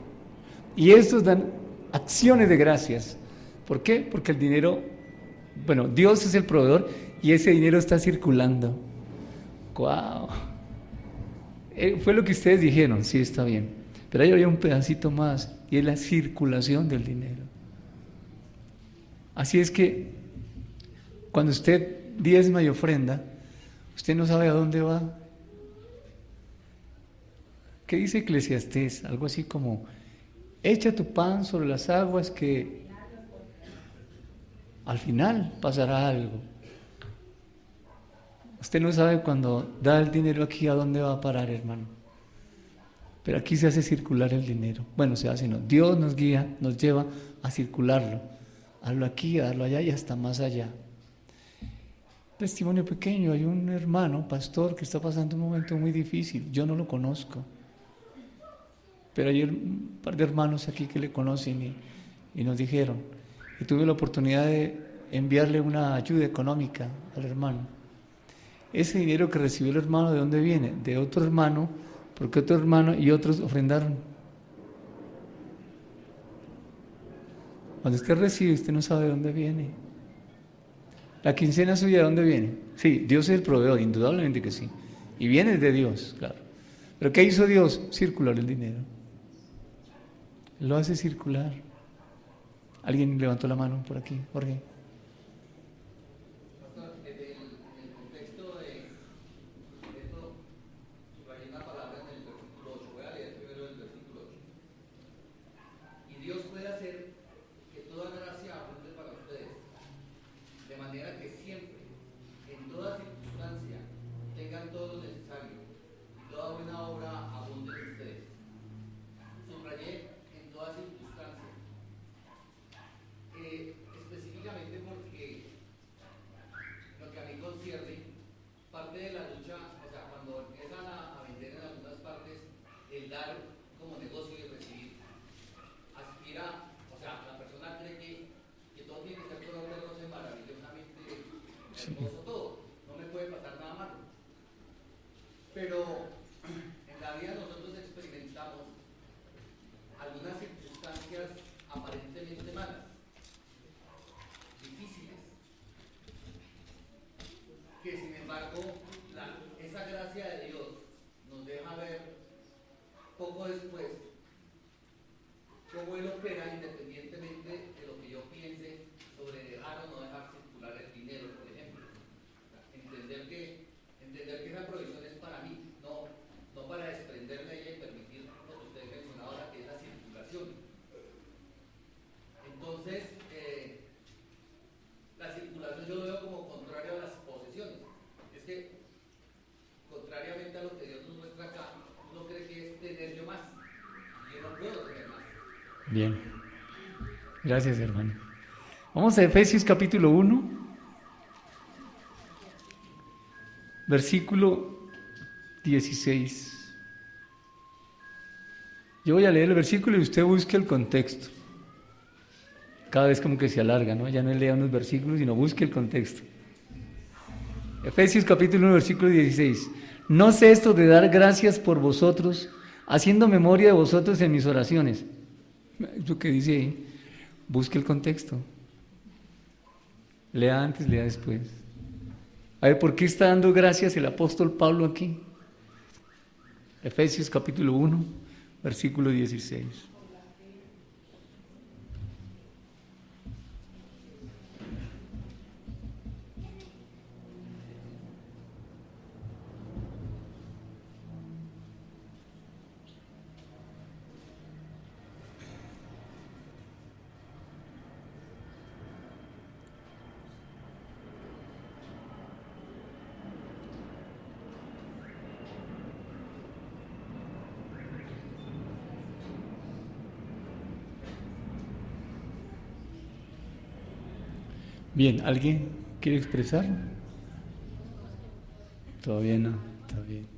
Y estos dan acciones de gracias. ¿Por qué? Porque el dinero, bueno, Dios es el proveedor y ese dinero está circulando. ¡Guau! Fue lo que ustedes dijeron, sí, está bien. Pero ahí había un pedacito más y es la circulación del dinero. Así es que cuando usted diezma y ofrenda, usted no sabe a dónde va. ¿Qué dice Eclesiastés? Algo así como, echa tu pan sobre las aguas que al final pasará algo. Usted no sabe cuando da el dinero aquí a dónde va a parar, hermano. Pero aquí se hace circular el dinero. Bueno, se hace, no. Dios nos guía, nos lleva a circularlo. A darlo aquí, a darlo allá y hasta más allá. Testimonio pequeño, hay un hermano, pastor, que está pasando un momento muy difícil. Yo no lo conozco. Pero hay un par de hermanos aquí que le conocen y nos dijeron. Y tuve la oportunidad de enviarle una ayuda económica al hermano. Ese dinero que recibió el hermano, ¿de dónde viene? De otro hermano, porque otro hermano y otros ofrendaron. Cuando usted recibe, usted no sabe de dónde viene. La quincena suya, ¿de dónde viene? Sí, Dios es el proveedor, indudablemente que sí. Y viene de Dios, claro. ¿Pero qué hizo Dios? Circular el dinero. Lo hace circular. ¿Alguien levantó la mano por aquí? Jorge. Pastor, en el contexto de esto, subrayé una palabra en el versículo 8. Voy a leer primero el versículo 8. Y Dios puede hacer que toda gracia abunde para ustedes, de manera que siempre, en toda circunstancia, tengan todo lo necesario y toda buena obra abunde en ustedes. Subrayé en toda circunstancia. Específicamente porque lo que a mí concierne, parte de la lucha, o sea, cuando empiezan a vender en algunas partes, el dar como negocio y el recibir, aspira, o sea, la persona cree que todo tiene que ser color de rosa maravillosamente hermoso todo, no me puede pasar nada malo. Pero en la vida nosotros experimentamos algunas circunstancias aparentemente malas, difíciles, que sin embargo esa gracia de Dios nos deja ver poco después cómo Él opera independientemente de lo que yo piense sobre dejar o no dejar circular el dinero, por ejemplo. Entender que esa provisión es para mí, no para desprenderme de ella y permitir lo que usted mencionaba ahora, que es la circulación. Entonces, la circulación yo lo veo como contrario a las posesiones. Es que, contrariamente a lo que Dios nos muestra acá, uno cree que es tener yo más. Y yo no puedo tener más. Bien. Gracias, hermano. Vamos a Efesios capítulo 1, versículo 16. Yo voy a leer el versículo y usted busque el contexto. Cada vez como que se alarga, ¿no? Ya no lea unos versículos, sino busque el contexto. Efesios capítulo 1, versículo 16. No ceso de dar gracias por vosotros, haciendo memoria de vosotros en mis oraciones. Lo que dice ahí, busque el contexto. Lea antes, lea después. A ver, ¿por qué está dando gracias el apóstol Pablo aquí? Efesios capítulo 1, versículo 16. Bien, ¿alguien quiere expresar? Todavía no, está bien.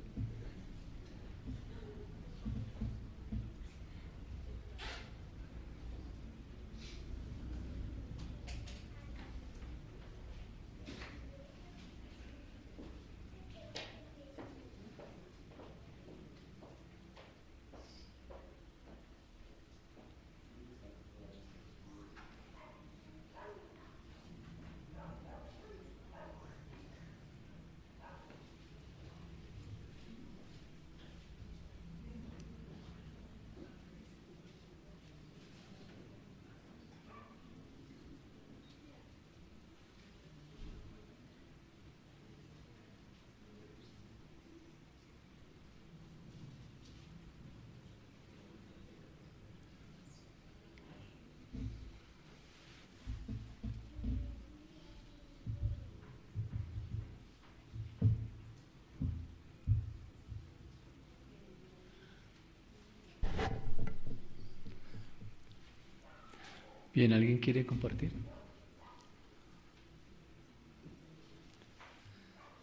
Bien, ¿alguien quiere compartir?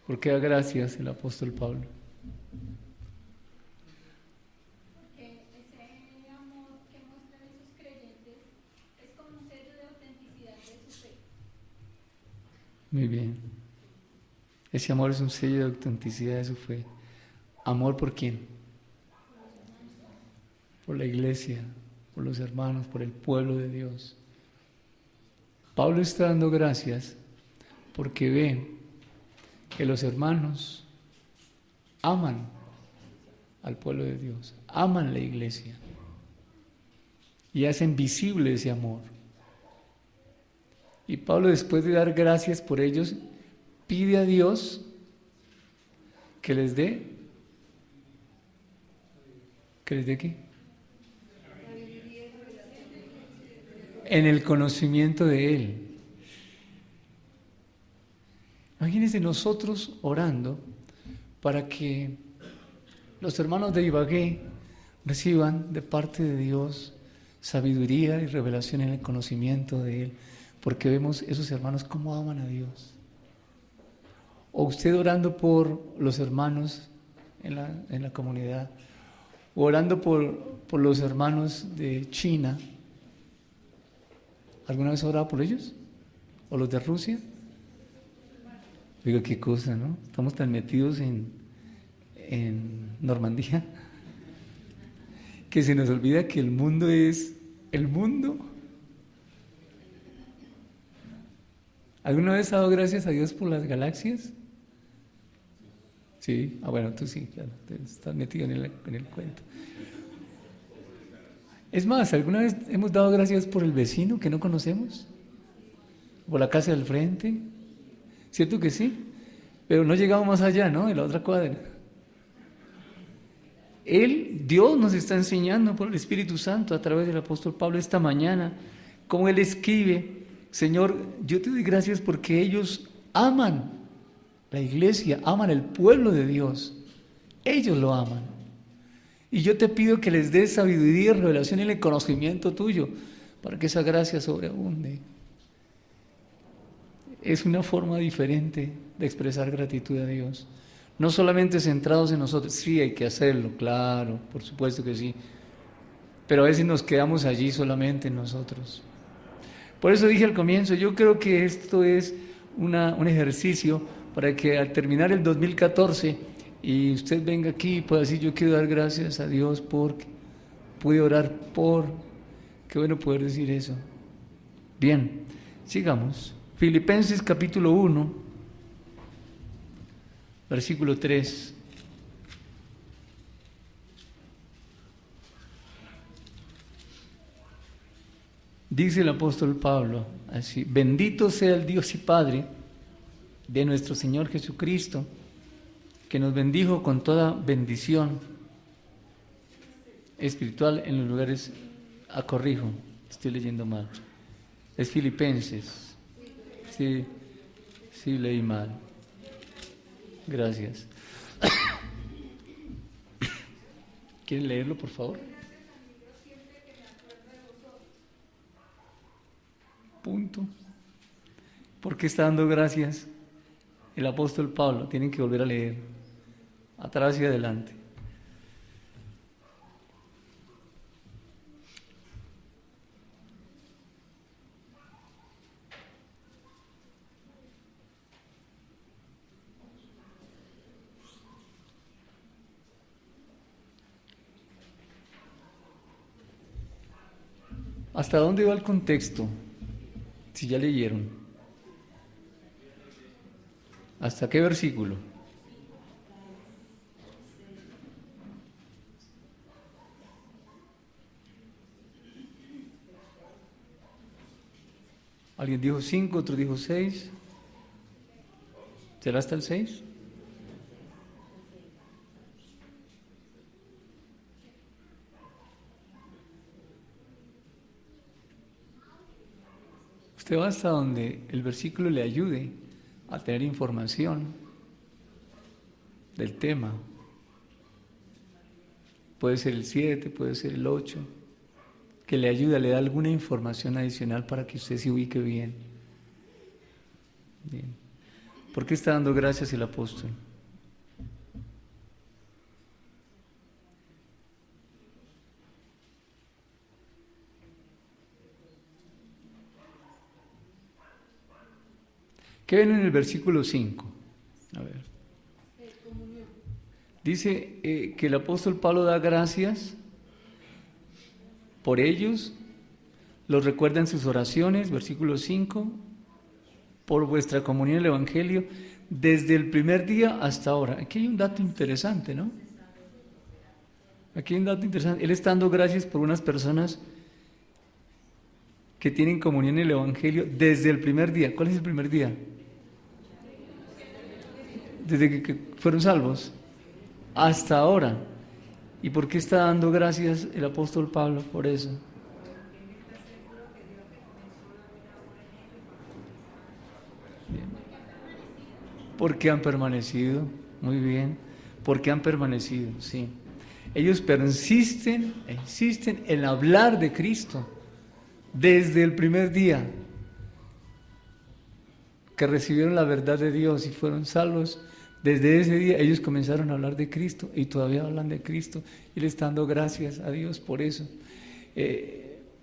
¿Por qué da gracias el apóstol Pablo? Porque ese amor que muestran esos creyentes es como un sello de autenticidad de su fe. Muy bien. Ese amor es un sello de autenticidad de su fe. ¿Amor por quién? Por la iglesia, por los hermanos, por el pueblo de Dios. Pablo está dando gracias porque ve que los hermanos aman al pueblo de Dios, aman la iglesia y hacen visible ese amor. Y Pablo, después de dar gracias por ellos, pide a Dios que les dé ¿qué? En el conocimiento de Él. Imagínense nosotros orando para que los hermanos de Ibagué reciban de parte de Dios sabiduría y revelación en el conocimiento de Él, porque vemos esos hermanos cómo aman a Dios. O usted orando por los hermanos en la comunidad, o orando por los hermanos de China. ¿Alguna vez ha orado por ellos? ¿O los de Rusia? Digo, qué cosa, ¿no? Estamos tan metidos en Normandía que se nos olvida que el mundo es el mundo. ¿Alguna vez ha dado gracias a Dios por las galaxias? Sí, bueno, tú sí, claro, estás metido en el cuento. Es más, ¿alguna vez hemos dado gracias por el vecino que no conocemos? ¿Por la casa del frente? ¿Cierto que sí? Pero no llegamos más allá, ¿no? En la otra cuadra. Dios nos está enseñando por el Espíritu Santo a través del apóstol Pablo esta mañana, como Él escribe: Señor, yo te doy gracias porque ellos aman la iglesia, aman el pueblo de Dios. Ellos lo aman. Y yo te pido que les des sabiduría y revelación en el conocimiento tuyo, para que esa gracia sobreabunde. Es una forma diferente de expresar gratitud a Dios. No solamente centrados en nosotros, sí hay que hacerlo, claro, por supuesto que sí. Pero a veces nos quedamos allí solamente en nosotros. Por eso dije al comienzo, yo creo que esto es un ejercicio para que al terminar el 2014 y usted venga aquí y pueda decir, yo quiero dar gracias a Dios porque pude orar por... Qué bueno poder decir eso. Bien, sigamos. Filipenses capítulo 1, versículo 3. Dice el apóstol Pablo así: bendito sea el Dios y Padre de nuestro Señor Jesucristo, que nos bendijo con toda bendición espiritual en los lugares... corrijo, estoy leyendo mal. Es Filipenses. Sí, leí mal. Gracias. ¿Quieren leerlo, por favor? Punto. ¿Por qué está dando gracias el apóstol Pablo? Tienen que volver a leer, atrás y adelante. ¿Hasta dónde va el contexto? Si ya leyeron. ¿Hasta qué versículo? Alguien dijo 5, otro dijo 6. ¿Será hasta el 6? Usted va hasta donde el versículo le ayude a tener información del tema. Puede ser el 7, puede ser el 8, que le ayuda, le da alguna información adicional para que usted se ubique bien. Bien. ¿Por qué está dando gracias el apóstol? ¿Qué ven en el versículo 5? A ver. Dice que el apóstol Pablo da gracias por ellos, los recuerda en sus oraciones, versículo 5, por vuestra comunión en el Evangelio, desde el primer día hasta ahora. Aquí hay un dato interesante, ¿no? Aquí hay un dato interesante. Él está dando gracias por unas personas que tienen comunión en el Evangelio desde el primer día. ¿Cuál es el primer día? Desde que fueron salvos hasta ahora. ¿Y por qué está dando gracias el apóstol Pablo por eso? Bien. Porque han permanecido, muy bien, porque han permanecido, sí. Ellos persisten, insisten en hablar de Cristo desde el primer día que recibieron la verdad de Dios y fueron salvos. Desde ese día ellos comenzaron a hablar de Cristo y todavía hablan de Cristo y le están dando gracias a Dios por eso.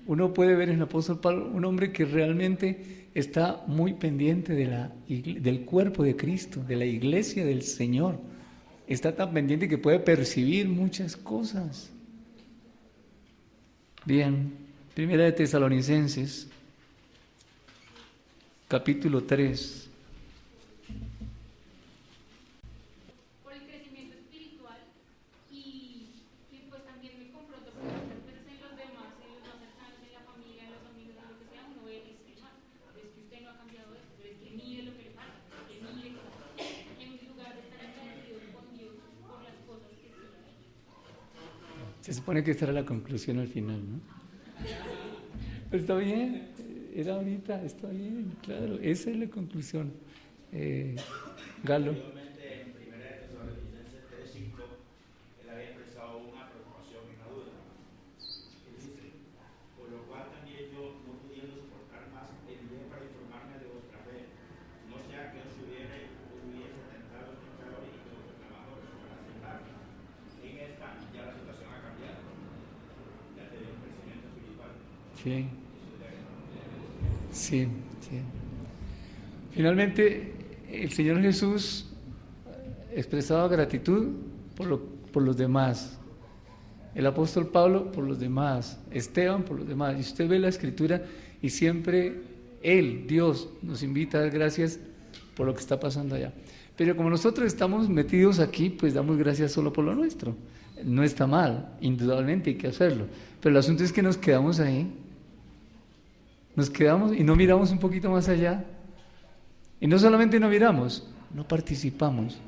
Uno puede ver en el apóstol Pablo un hombre que realmente está muy pendiente del cuerpo de Cristo, de la iglesia del Señor. Está tan pendiente que puede percibir muchas cosas. Bien, Primera de Tesalonicenses, capítulo 3. Por el crecimiento espiritual y pues también me confronto con en los demás, en los más cercanos, en la familia, en los amigos, en lo que sea, uno ve, es que usted no ha cambiado esto, pero es que mire lo que le pasa, que mire en lugar de estar agradecido con Dios por las cosas que sí. Se supone que esta era la conclusión al final, ¿no? Pero está bien, era ahorita, está bien, claro, esa es la conclusión. Galo. Anteriormente, en Primera de Tesalonicenses 3:5, él había expresado una preocupación y una duda. Él dice: por lo cual también yo, no pudiendo soportar más, envié para informarme de vuestra fe, no sea que os hubiese tentado pecadores y los trabajadores para aceptarme. En esta ya la situación ha cambiado, ya te dio un crecimiento espiritual. Sí. Sí, sí. Finalmente, el Señor Jesús expresaba gratitud por los demás. El apóstol Pablo por los demás, Esteban por los demás. Y usted ve la Escritura y siempre Él, Dios, nos invita a dar gracias por lo que está pasando allá. Pero como nosotros estamos metidos aquí, pues damos gracias solo por lo nuestro. No está mal, indudablemente hay que hacerlo. Pero el asunto es que nos quedamos ahí. Nos quedamos y no miramos un poquito más allá. Y no solamente no miramos, no participamos.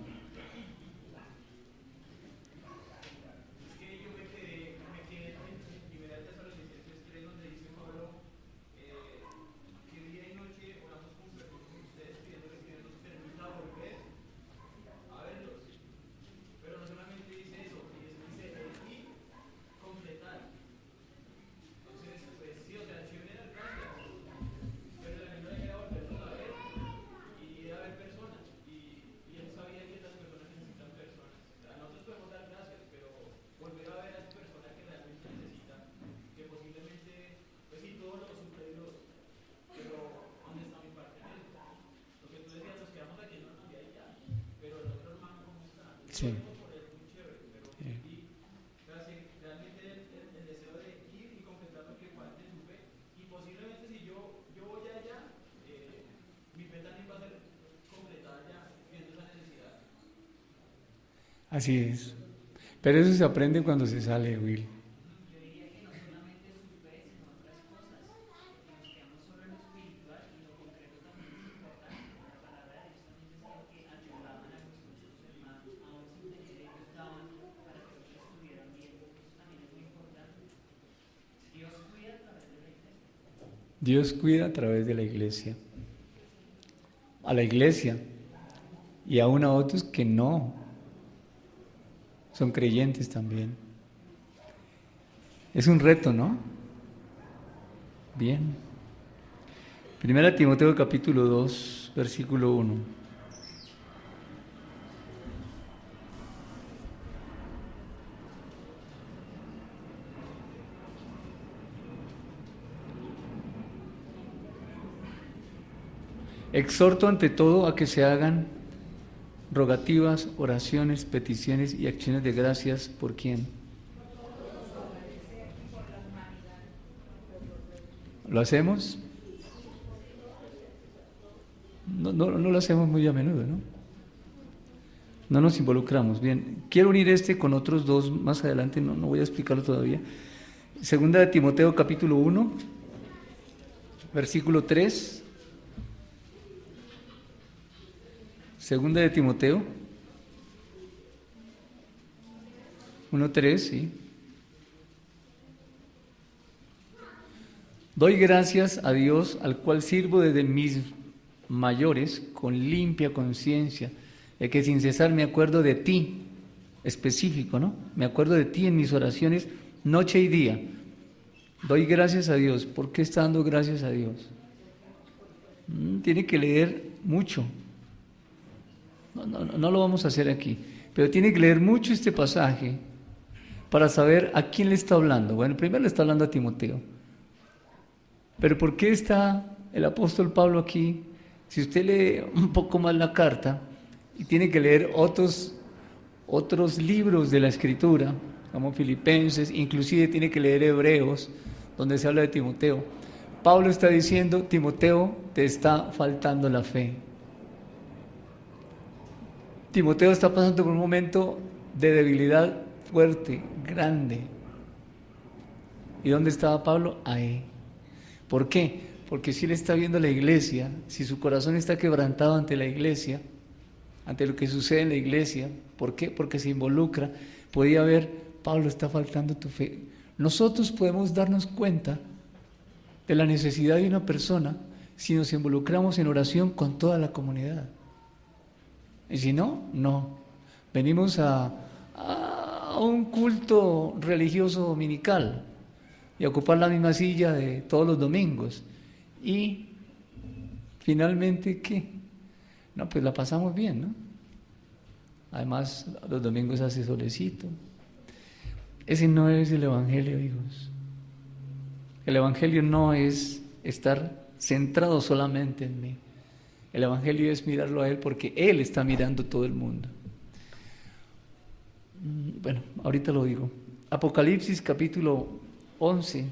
Sí. Así es. Pero eso se aprende cuando se sale, Will. Dios cuida a través de la iglesia. A la iglesia y aún a otros que no son creyentes también. Es un reto, ¿no? Bien. 1 Timoteo capítulo 2, versículo 1. Exhorto ante todo a que se hagan rogativas, oraciones, peticiones y acciones de gracias por ¿quién? ¿Lo hacemos? No lo hacemos muy a menudo, ¿no? No nos involucramos. Bien, quiero unir este con otros dos más adelante, no voy a explicarlo todavía. Segunda de Timoteo capítulo 1, versículo 3. Segunda de Timoteo 1:3, sí. Doy gracias a Dios, al cual sirvo desde mis mayores con limpia conciencia, de que sin cesar me acuerdo de ti, específico, ¿no? Me acuerdo de ti en mis oraciones noche y día. Doy gracias a Dios. ¿Por qué está dando gracias a Dios? Tiene que leer mucho. No lo vamos a hacer aquí, pero tiene que leer mucho este pasaje para saber a quién le está hablando. Bueno, primero le está hablando a Timoteo. Pero ¿por qué está el apóstol Pablo aquí? Si usted lee un poco más la carta y tiene que leer otros libros de la Escritura, como Filipenses, inclusive tiene que leer Hebreos, donde se habla de Timoteo. Pablo está diciendo, Timoteo, te está faltando la fe. Timoteo está pasando por un momento de debilidad fuerte, grande. ¿Y dónde estaba Pablo? Ahí. ¿Por qué? Porque si él está viendo la iglesia, si su corazón está quebrantado ante la iglesia, ante lo que sucede en la iglesia, ¿por qué? Porque se involucra, podía ver, Pablo, está faltando tu fe. Nosotros podemos darnos cuenta de la necesidad de una persona si nos involucramos en oración con toda la comunidad. Y si no, no. Venimos a un culto religioso dominical y a ocupar la misma silla de todos los domingos. Y finalmente, ¿qué? No, pues la pasamos bien, ¿no? Además, los domingos hace solecito. Ese no es el Evangelio, hijos. El Evangelio no es estar centrado solamente en mí. El Evangelio es mirarlo a Él porque Él está mirando todo el mundo. Bueno, ahorita lo digo. Apocalipsis capítulo 11.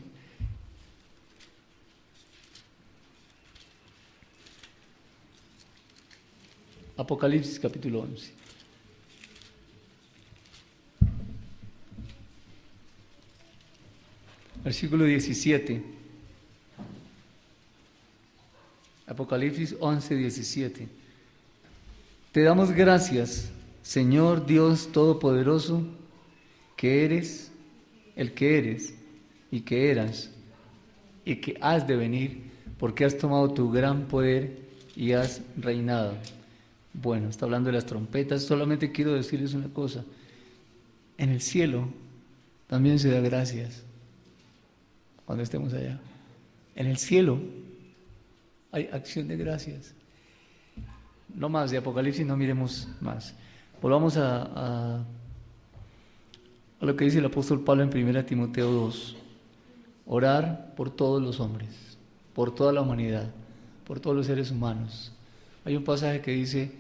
Apocalipsis capítulo 11. Versículo 17. Apocalipsis 11, 17. Te damos gracias, Señor Dios Todopoderoso, que eres el que eres y que eras y que has de venir, porque has tomado tu gran poder y has reinado. Bueno, está hablando de las trompetas. Solamente quiero decirles una cosa. En el cielo también se da gracias cuando estemos allá. En el cielo hay acción de gracias. No más de Apocalipsis, no miremos más. Volvamos a lo que dice el apóstol Pablo en 1 Timoteo 2. Orar por todos los hombres, por toda la humanidad, por todos los seres humanos. Hay un pasaje que dice: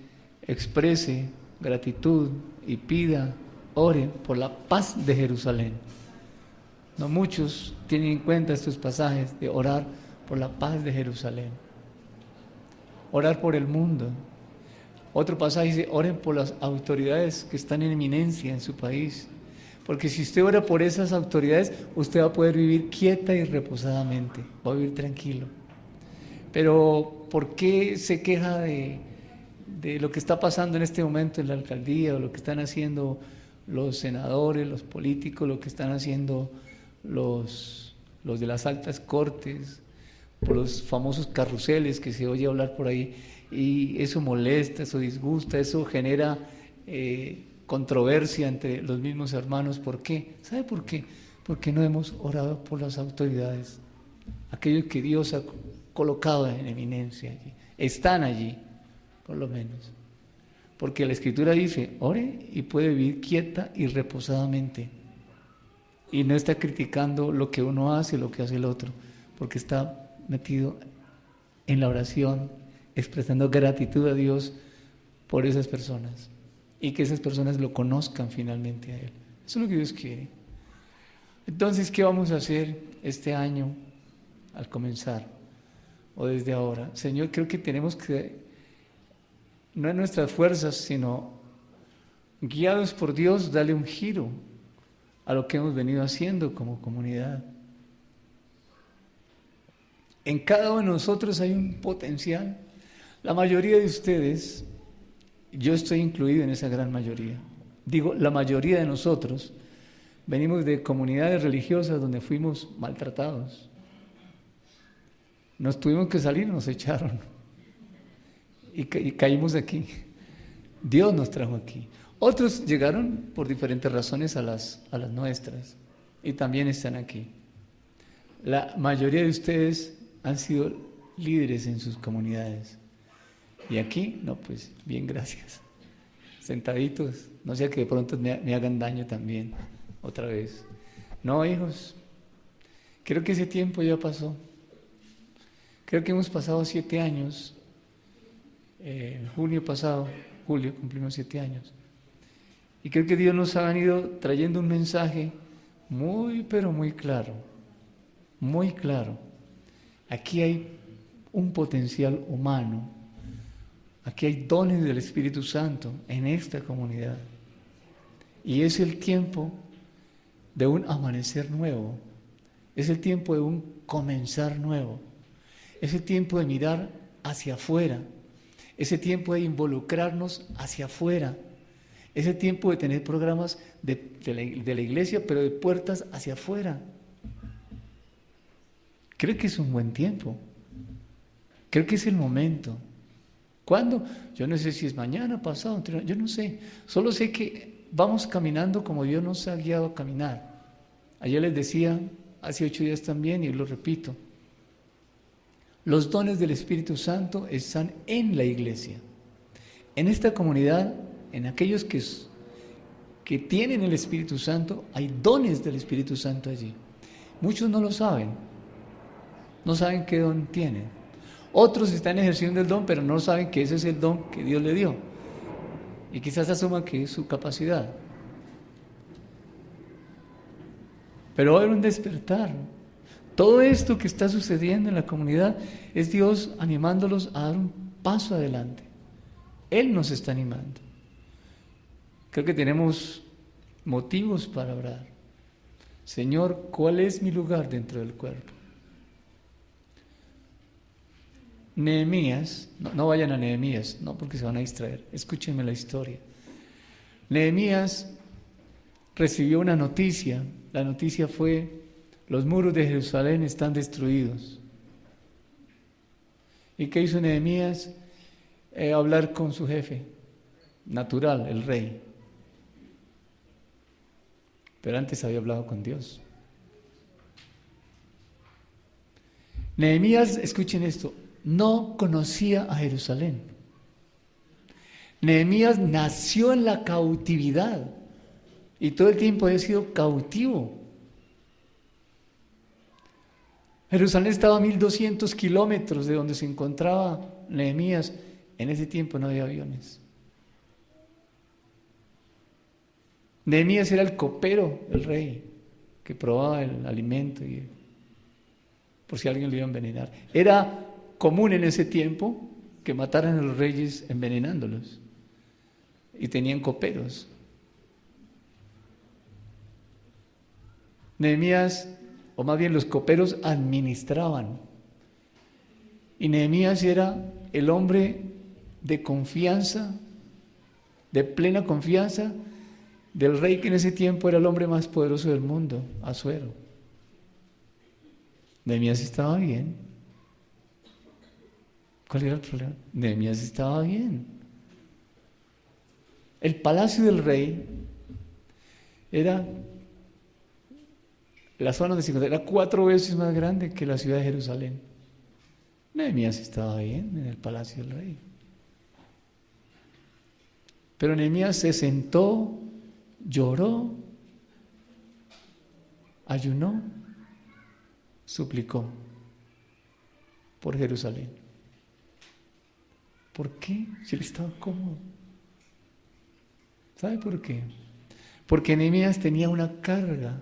exprese gratitud y pida, ore por la paz de Jerusalén. No muchos tienen en cuenta estos pasajes de orar por la paz de Jerusalén. Orar por el mundo. Otro pasaje dice: oren por las autoridades que están en eminencia en su país. Porque si usted ora por esas autoridades, usted va a poder vivir quieta y reposadamente, va a vivir tranquilo. Pero ¿por qué se queja de lo que está pasando en este momento en la alcaldía, o lo que están haciendo los senadores, los políticos, lo que están haciendo los de las altas cortes, por los famosos carruseles que se oye hablar por ahí? Y eso molesta, eso disgusta, eso genera controversia entre los mismos hermanos. ¿Por qué? ¿Sabe por qué? Porque no hemos orado por las autoridades, aquellos que Dios ha colocado en eminencia allí, están allí, por lo menos. Porque la Escritura dice: ore y puede vivir quieta y reposadamente. Y no está criticando lo que uno hace, lo que hace el otro, porque está metido en la oración, expresando gratitud a Dios por esas personas, y que esas personas lo conozcan finalmente a Él. Eso es lo que Dios quiere. Entonces, ¿qué vamos a hacer este año al comenzar? O desde ahora. Señor, creo que tenemos que, no en nuestras fuerzas, sino guiados por Dios, darle un giro a lo que hemos venido haciendo como comunidad. En cada uno de nosotros hay un potencial. La mayoría de ustedes, yo estoy incluido en esa gran mayoría. Digo, la mayoría de nosotros venimos de comunidades religiosas donde fuimos maltratados. Nos tuvimos que salir, nos echaron. Y caímos aquí. Dios nos trajo aquí. Otros llegaron por diferentes razones a las nuestras y también están aquí. La mayoría de ustedes han sido líderes en sus comunidades. Y aquí, no, pues bien, gracias. Sentaditos, no sea que de pronto me hagan daño también, otra vez. No, hijos, creo que ese tiempo ya pasó. Creo que hemos pasado 7 años. Julio cumplimos 7 años. Y creo que Dios nos ha venido trayendo un mensaje muy, pero muy claro. Muy claro. Aquí hay un potencial humano. Aquí hay dones del Espíritu Santo en esta comunidad. Y es el tiempo de un amanecer nuevo. Es el tiempo de un comenzar nuevo. Es el tiempo de mirar hacia afuera. Es el tiempo de involucrarnos hacia afuera. Es el tiempo de tener programas de la iglesia, pero de puertas hacia afuera. Creo que es un buen tiempo. Creo que es el momento. ¿Cuándo? Yo no sé si es mañana, pasado, yo no sé. Solo sé que vamos caminando como Dios nos ha guiado a caminar. Ayer les decía, hace 8 días también, y lo repito, los dones del Espíritu Santo están en la iglesia. En esta comunidad, en aquellos que tienen el Espíritu Santo, hay dones del Espíritu Santo allí. Muchos no lo saben, no saben qué don tienen. Otros están ejerciendo el don, pero no saben que ese es el don que Dios le dio. Y quizás asuman que es su capacidad. Pero va a haber un despertar. Todo esto que está sucediendo en la comunidad es Dios animándolos a dar un paso adelante. Él nos está animando. Creo que tenemos motivos para orar. Señor, ¿cuál es mi lugar dentro del cuerpo? Nehemías, no vayan a Nehemías, no porque se van a distraer, escúchenme la historia. Nehemías recibió una noticia, la noticia fue: los muros de Jerusalén están destruidos. ¿Y qué hizo Nehemías? Hablar con su jefe natural, el rey. Pero antes había hablado con Dios. Nehemías, escuchen esto, no conocía a Jerusalén. Nehemías nació en la cautividad y todo el tiempo había sido cautivo. Jerusalén estaba a 1200 kilómetros de donde se encontraba Nehemías. En ese tiempo no había aviones. Nehemías era el copero, el rey, que probaba el alimento y por si alguien lo iba a envenenar. Era común en ese tiempo que mataran a los reyes envenenándolos. Y tenían coperos. Nehemías, o más bien los coperos, administraban. Y Nehemías era el hombre de confianza, de plena confianza, del rey que en ese tiempo era el hombre más poderoso del mundo, Asuero. Nehemías estaba bien. ¿Cuál era el problema? Nehemías estaba bien. El palacio del rey era, la zona donde se encontraba, era 4 veces más grande que la ciudad de Jerusalén. Nehemías estaba bien en el palacio del rey. Pero Nehemías se sentó, lloró, ayunó, suplicó por Jerusalén. ¿Por qué? Si él estaba cómodo. ¿Sabe por qué? Porque Nehemías tenía una carga.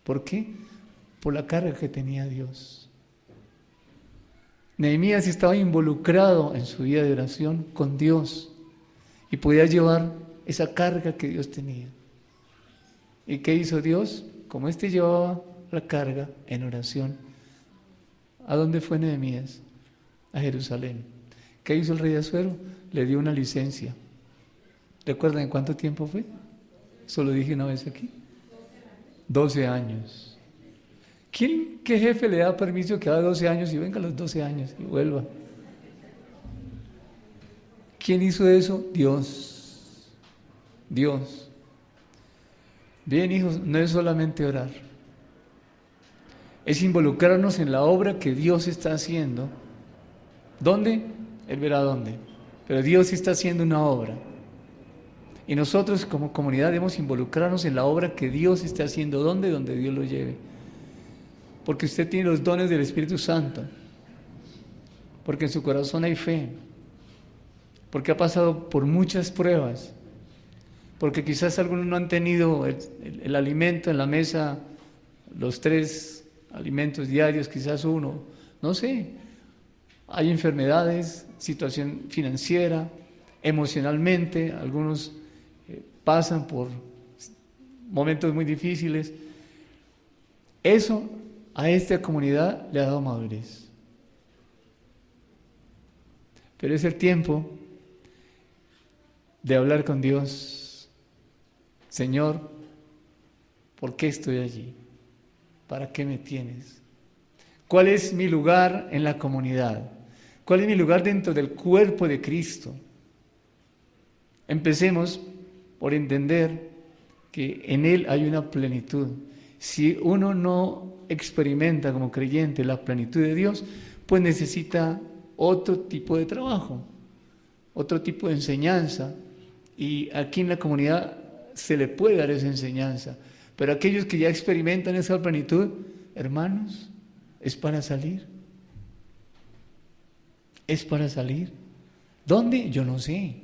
¿Por qué? Por la carga que tenía Dios. Nehemías estaba involucrado en su vida de oración con Dios y podía llevar esa carga que Dios tenía. ¿Y qué hizo Dios? Como éste llevaba la carga en oración, ¿a dónde fue Nehemías? A Jerusalén. ¿Qué hizo el rey de Asuero? Le dio una licencia. ¿Recuerdan en cuánto tiempo fue? Solo dije una vez aquí. 12 años. ¿Qué jefe le da permiso que haga 12 años y venga a los 12 años y vuelva? ¿Quién hizo eso? Dios. Dios. Bien, hijos, no es solamente orar. Es involucrarnos en la obra que Dios está haciendo. ¿Dónde? Él verá dónde. Pero Dios está haciendo una obra. Y nosotros como comunidad debemos involucrarnos en la obra que Dios está haciendo. ¿Dónde? Donde Dios lo lleve. Porque usted tiene los dones del Espíritu Santo. Porque en su corazón hay fe. Porque ha pasado por muchas pruebas. Porque quizás algunos no han tenido el alimento en la mesa, los 3 alimentos diarios, quizás uno, no sé. Hay enfermedades, situación financiera, emocionalmente, algunos pasan por momentos muy difíciles. Eso a esta comunidad le ha dado madurez. Pero es el tiempo de hablar con Dios. Señor, ¿por qué estoy allí? ¿Para qué me tienes? ¿Cuál es mi lugar en la comunidad? ¿Cuál es mi lugar dentro del cuerpo de Cristo? Empecemos por entender que en Él hay una plenitud. Si uno no experimenta como creyente la plenitud de Dios, pues necesita otro tipo de trabajo, otro tipo de enseñanza. Y aquí en la comunidad se le puede dar esa enseñanza. Pero aquellos que ya experimentan esa plenitud, hermanos, es para salir. Es para salir. ¿Dónde? Yo no sé.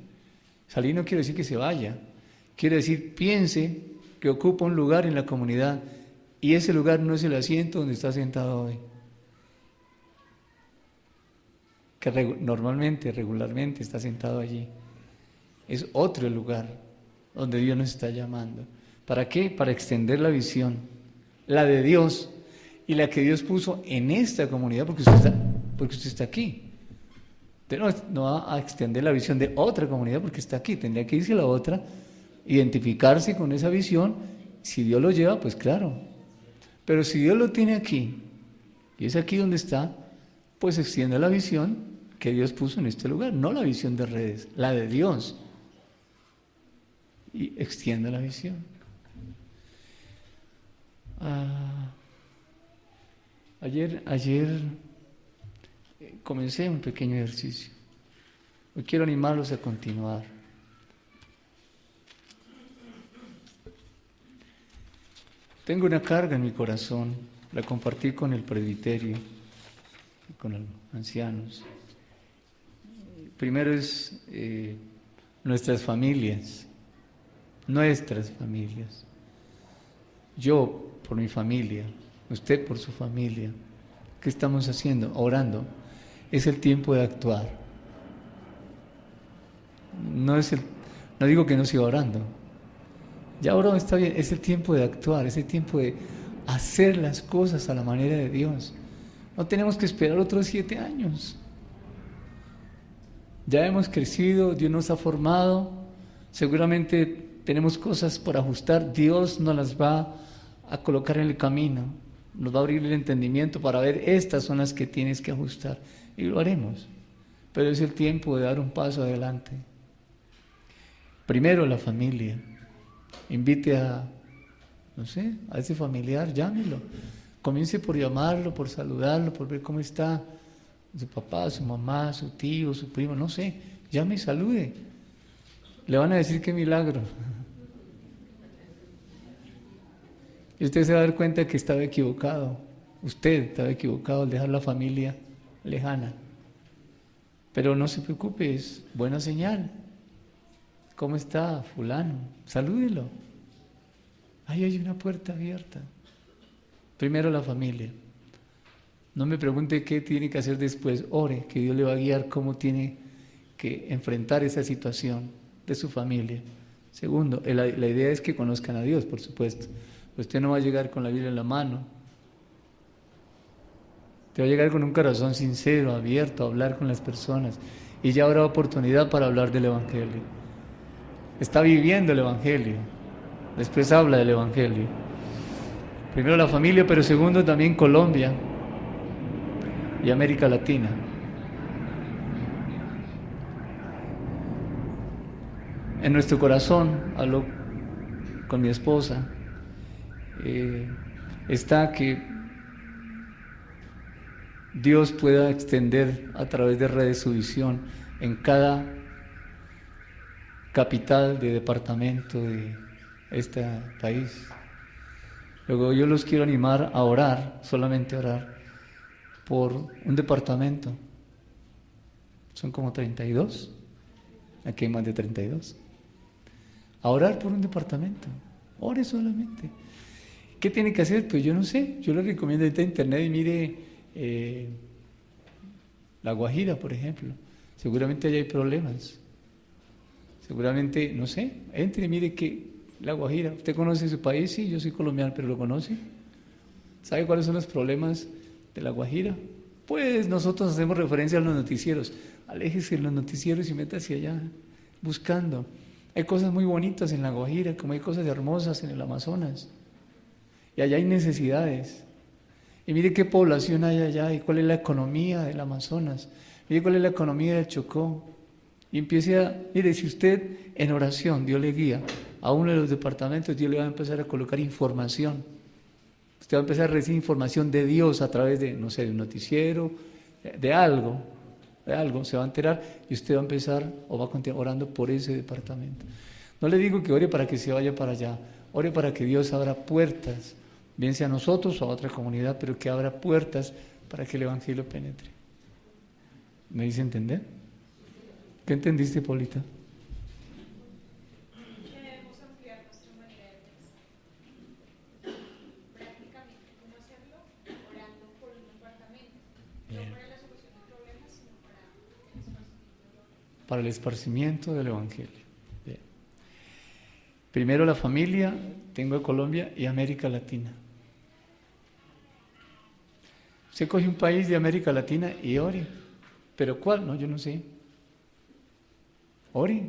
Salir no quiere decir que se vaya. Quiere decir, piense que ocupa un lugar en la comunidad Y ese lugar no es el asiento donde está sentado hoy. Que normalmente, regularmente está sentado allí. Es otro lugar donde Dios nos está llamando. ¿Para qué? Para extender la visión, la de Dios y la que Dios puso en esta comunidad, porque usted está aquí. Usted no va a extender la visión de otra comunidad porque está aquí. Tendría que irse a la otra, identificarse con esa visión. Si Dios lo lleva, pues claro. Pero si Dios lo tiene aquí, y es aquí donde está, pues extiende la visión que Dios puso en este lugar, no la visión de redes, la de Dios. Y extiende la visión. Ayer comencé un pequeño ejercicio. Hoy quiero animarlos a continuar. Tengo una carga en mi corazón, la compartí con el presbiterio, con los ancianos. Primero es nuestras familias. Yo por mi familia, usted por su familia. ¿Qué estamos haciendo? Orando. Es el tiempo de actuar. No digo que no siga orando. Ya oró, está bien, es el tiempo de actuar, es el tiempo de hacer las cosas a la manera de Dios. No tenemos que esperar otros 7 años. Ya hemos crecido, Dios nos ha formado, seguramente tenemos cosas por ajustar, Dios nos las va a colocar en el camino, nos va a abrir el entendimiento para ver, estas son las que tienes que ajustar, y lo haremos. Pero es el tiempo de dar un paso adelante. Primero la familia. Invite a ese familiar, llámelo. Comience por llamarlo, por saludarlo, por ver cómo está su papá, su mamá, su tío, su primo, no sé. Llame y salude. Le van a decir qué milagro. Y usted se va a dar cuenta que estaba equivocado. Usted estaba equivocado al dejar la familia lejana. Pero no se preocupe, es buena señal. ¿Cómo está fulano? Salúdelo. Ahí hay una puerta abierta. Primero la familia. No me pregunte qué tiene que hacer después. Ore, que Dios le va a guiar cómo tiene que enfrentar esa situación de su familia. Segundo, la idea es que conozcan a Dios, por supuesto. Usted no va a llegar con la Biblia en la mano. Usted va a llegar con un corazón sincero, abierto, a hablar con las personas. Y ya habrá oportunidad para hablar del Evangelio. Está viviendo el Evangelio, después habla del Evangelio. Primero la familia, pero segundo también Colombia y América Latina. En nuestro corazón, hablo con mi esposa, está que Dios pueda extender a través de redes su visión en cada capital de departamento de este país. Luego yo los quiero animar a orar, solamente orar, por un departamento. Son como 32, aquí hay más de 32. A orar por un departamento, ore solamente. ¿Qué tiene que hacer? Pues yo no sé, yo le recomiendo ahorita internet y mire La Guajira, por ejemplo. Seguramente allá hay problemas. Seguramente, no sé, entre y mire que La Guajira, ¿usted conoce su país? Sí, yo soy colombiano, pero ¿lo conoce? ¿Sabe cuáles son los problemas de La Guajira? Pues nosotros hacemos referencia a los noticieros. Aléjese de los noticieros y métase allá, buscando. Hay cosas muy bonitas en La Guajira, como hay cosas hermosas en el Amazonas. Y allá hay necesidades. Y mire qué población hay allá y cuál es la economía del Amazonas. Mire cuál es la economía del Chocó. Y empiece mire, si usted en oración, Dios le guía a uno de los departamentos, Dios le va a empezar a colocar información. Usted va a empezar a recibir información de Dios a través de, no sé, de un noticiero, de algo, se va a enterar y usted va a empezar o va a continuar orando por ese departamento. No le digo que ore para que se vaya para allá, ore para que Dios abra puertas, bien sea a nosotros o a otra comunidad, pero que abra puertas para que el Evangelio penetre. ¿Me dice entender? ¿Qué entendiste, Polita? Debemos ampliar nuestra manera de pensar. para el esparcimiento del Evangelio. Bien. Primero la familia, tengo Colombia y América Latina. Usted coge un país de América Latina y ore. ¿Pero cuál? No, yo no sé. Ore.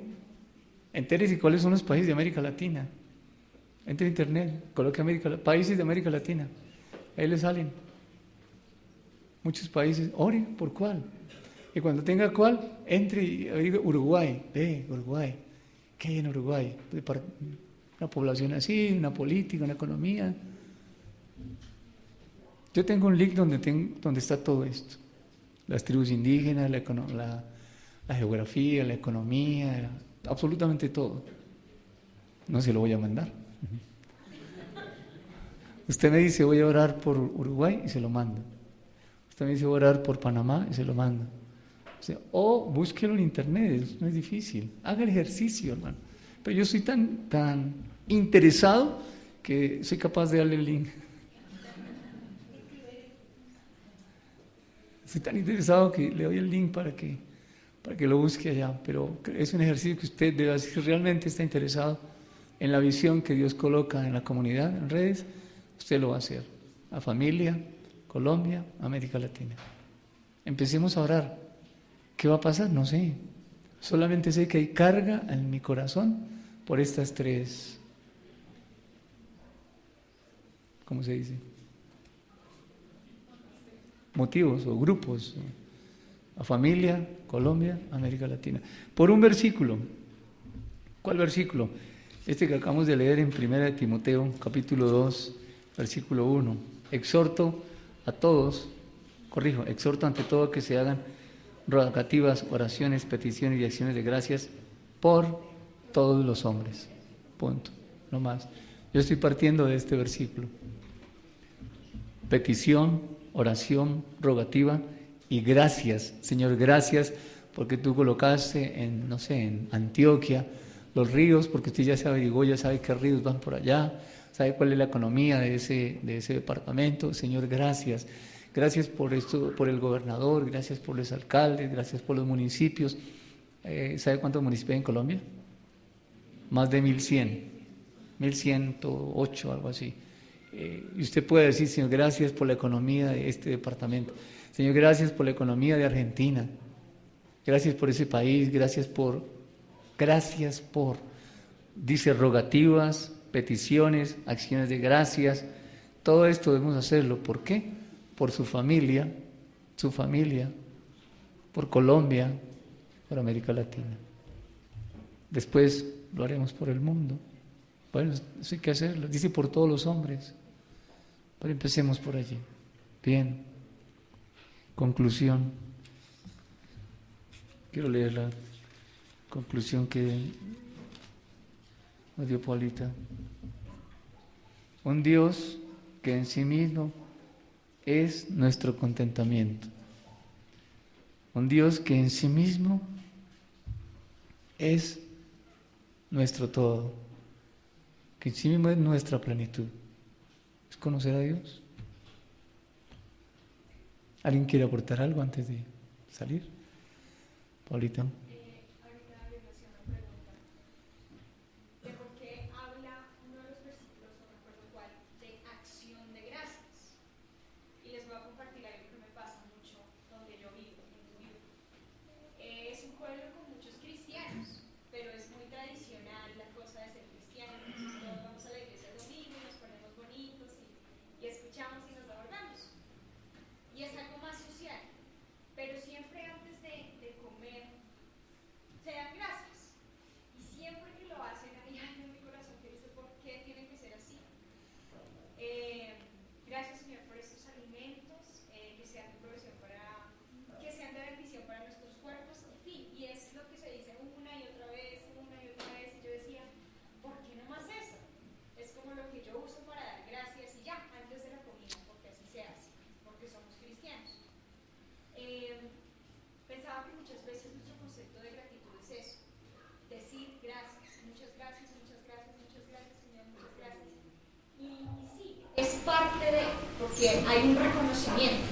Entérese cuáles son los países de América Latina. Entre en internet, coloque países de América Latina. Ahí le salen. Muchos países. Ore, ¿por cuál? Y cuando tenga cuál, entre y diga Uruguay. Uruguay. ¿Qué hay en Uruguay? Una población así, una política, una economía. Yo tengo un link donde está todo esto. Las tribus indígenas, la geografía, la economía, absolutamente todo. No se lo voy a mandar. Usted me dice, voy a orar por Uruguay y se lo mando. Usted me dice, voy a orar por Panamá y se lo mando. O búsquelo en internet, no es difícil. Haga el ejercicio, hermano. Pero yo soy tan interesado que soy capaz de darle el link. Soy tan interesado que le doy el link para que lo busque allá, pero es un ejercicio que usted debe hacer. Si realmente está interesado en la visión que Dios coloca en la comunidad, en redes, usted lo va a hacer. La familia, Colombia, América Latina. Empecemos a orar. ¿Qué va a pasar? No sé. Solamente sé que hay carga en mi corazón por estas tres, ¿cómo se dice? Motivos o grupos, a familia, Colombia, América Latina. Por un versículo. ¿Cuál versículo? Este que acabamos de leer en 1 Timoteo, capítulo 2, versículo 1. Exhorto ante todo que se hagan rogativas, oraciones, peticiones y acciones de gracias por todos los hombres. Punto. No más. Yo estoy partiendo de este versículo. Petición, oración, rogativa y gracias. Señor, gracias porque tú colocaste en Antioquia los ríos, porque usted ya se averiguó, ya sabe qué ríos van por allá, sabe cuál es la economía de ese departamento. Señor, gracias. Gracias por esto, por el gobernador, gracias por los alcaldes, gracias por los municipios. ¿Sabe cuántos municipios hay en Colombia? Más de 1100, 1108, algo así. Y usted puede decir, Señor, gracias por la economía de este departamento. Señor, gracias por la economía de Argentina. Gracias por ese país, gracias por, dice, rogativas, peticiones, acciones de gracias. Todo esto debemos hacerlo. ¿Por qué? Por su familia, por Colombia, por América Latina. Después lo haremos por el mundo. Bueno, eso hay que hacerlo. Dice por todos los hombres. Pero empecemos por allí. Bien. Conclusión. Quiero leer la conclusión que nos dio Paulita. Un Dios que en sí mismo es nuestro contentamiento. Un Dios que en sí mismo es nuestro todo, que en sí mismo es nuestra plenitud. ¿Es conocer a Dios? ¿Alguien quiere aportar algo antes de salir? Paulita. Porque hay un reconocimiento,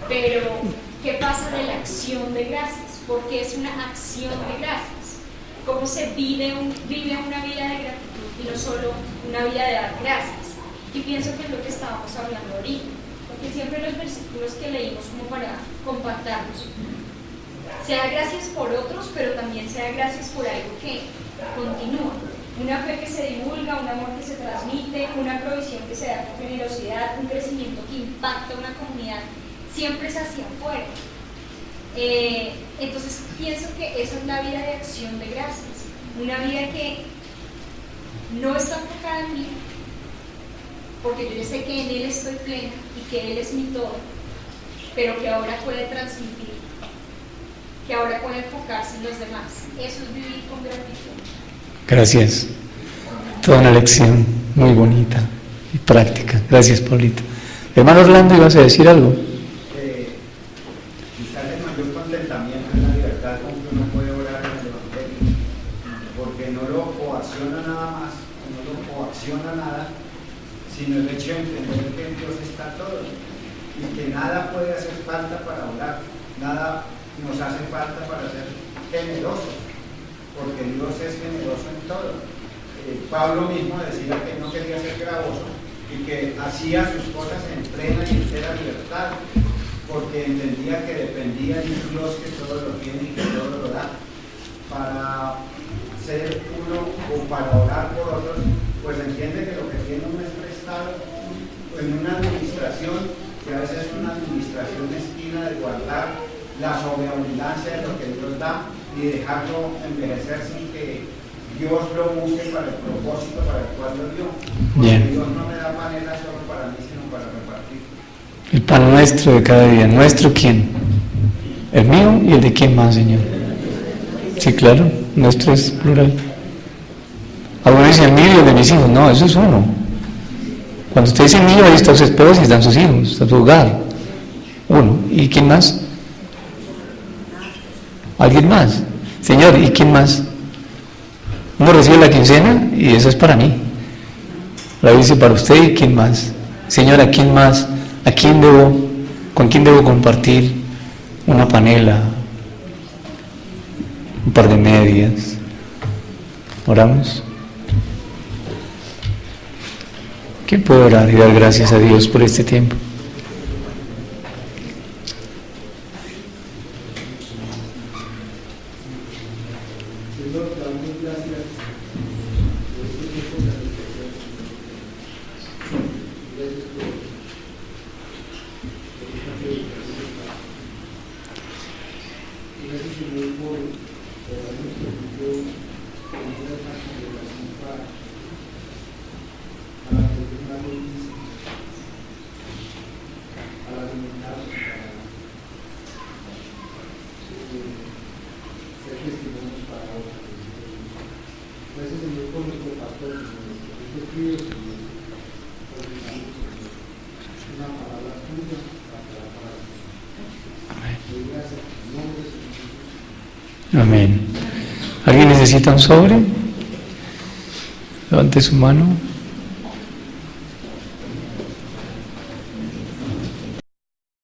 pero ¿qué pasa de la acción de gracias? porque es una acción de gracias. Cómo se vive una vida de gratitud y no solo una vida de dar gracias. Y pienso que es lo que estábamos hablando ahorita, porque siempre los versículos que leímos como para compactarlos. Se da gracias por otros, pero también se da gracias por algo que continúa. Una fe que se divulga, un amor que se transmite, una provisión que se da con generosidad, un crecimiento que impacta una comunidad, siempre es hacia afuera. Entonces pienso que esa es la vida de acción de gracias, una vida que no está enfocada en mí, porque yo ya sé que en Él estoy plena y que Él es mi todo, pero que ahora puede transmitir, que ahora puede enfocarse en los demás. Eso es vivir con gratitud. Gracias. Toda una lección muy bonita y práctica. Gracias, Paulito. Hermano Orlando, ¿ibas a decir algo? Quizás el mayor contentamiento es la libertad con que uno puede orar en el Evangelio, porque no lo coacciona nada más, no lo coacciona nada, sino el hecho de entender que en Dios está todo y que nada puede hacer falta para orar, nada nos hace falta para ser generosos, porque Dios es generoso en todo. Pablo mismo decía que no quería ser gravoso y que hacía sus cosas en plena y entera libertad, porque entendía que dependía de un Dios que todo lo tiene y que todo lo da. Para ser uno o para orar por otros, pues entiende que lo que tiene uno es prestado en una administración, que a veces es una administración mezquina de guardar la sobreabundancia de lo que Dios da y dejarlo envejecer sin que Dios lo use para el propósito para el cual lo dio. Porque Bien. Dios no me da panela solo para mí, sino para repartir. El pan nuestro de cada día. ¿Nuestro quién? El mío y el de quién más, Señor. Sí, claro, nuestro es plural. Algunos dicen el mío y el de mis hijos. No, eso es uno. Cuando usted dice mío, ahí está su esposa y están sus hijos, está su hogar. Uno. ¿Y quién más? ¿Alguien más? Señor, ¿y quién más? Uno recibe la quincena y eso es para mí. La dice para usted y quién más. Señor, ¿a quién más? ¿A quién con quién debo compartir una panela? Un par de medias. ¿Oramos? ¿Quién puede orar y dar gracias a Dios por este tiempo? Amén. ¿Alguien necesita un sobre? Levante su mano.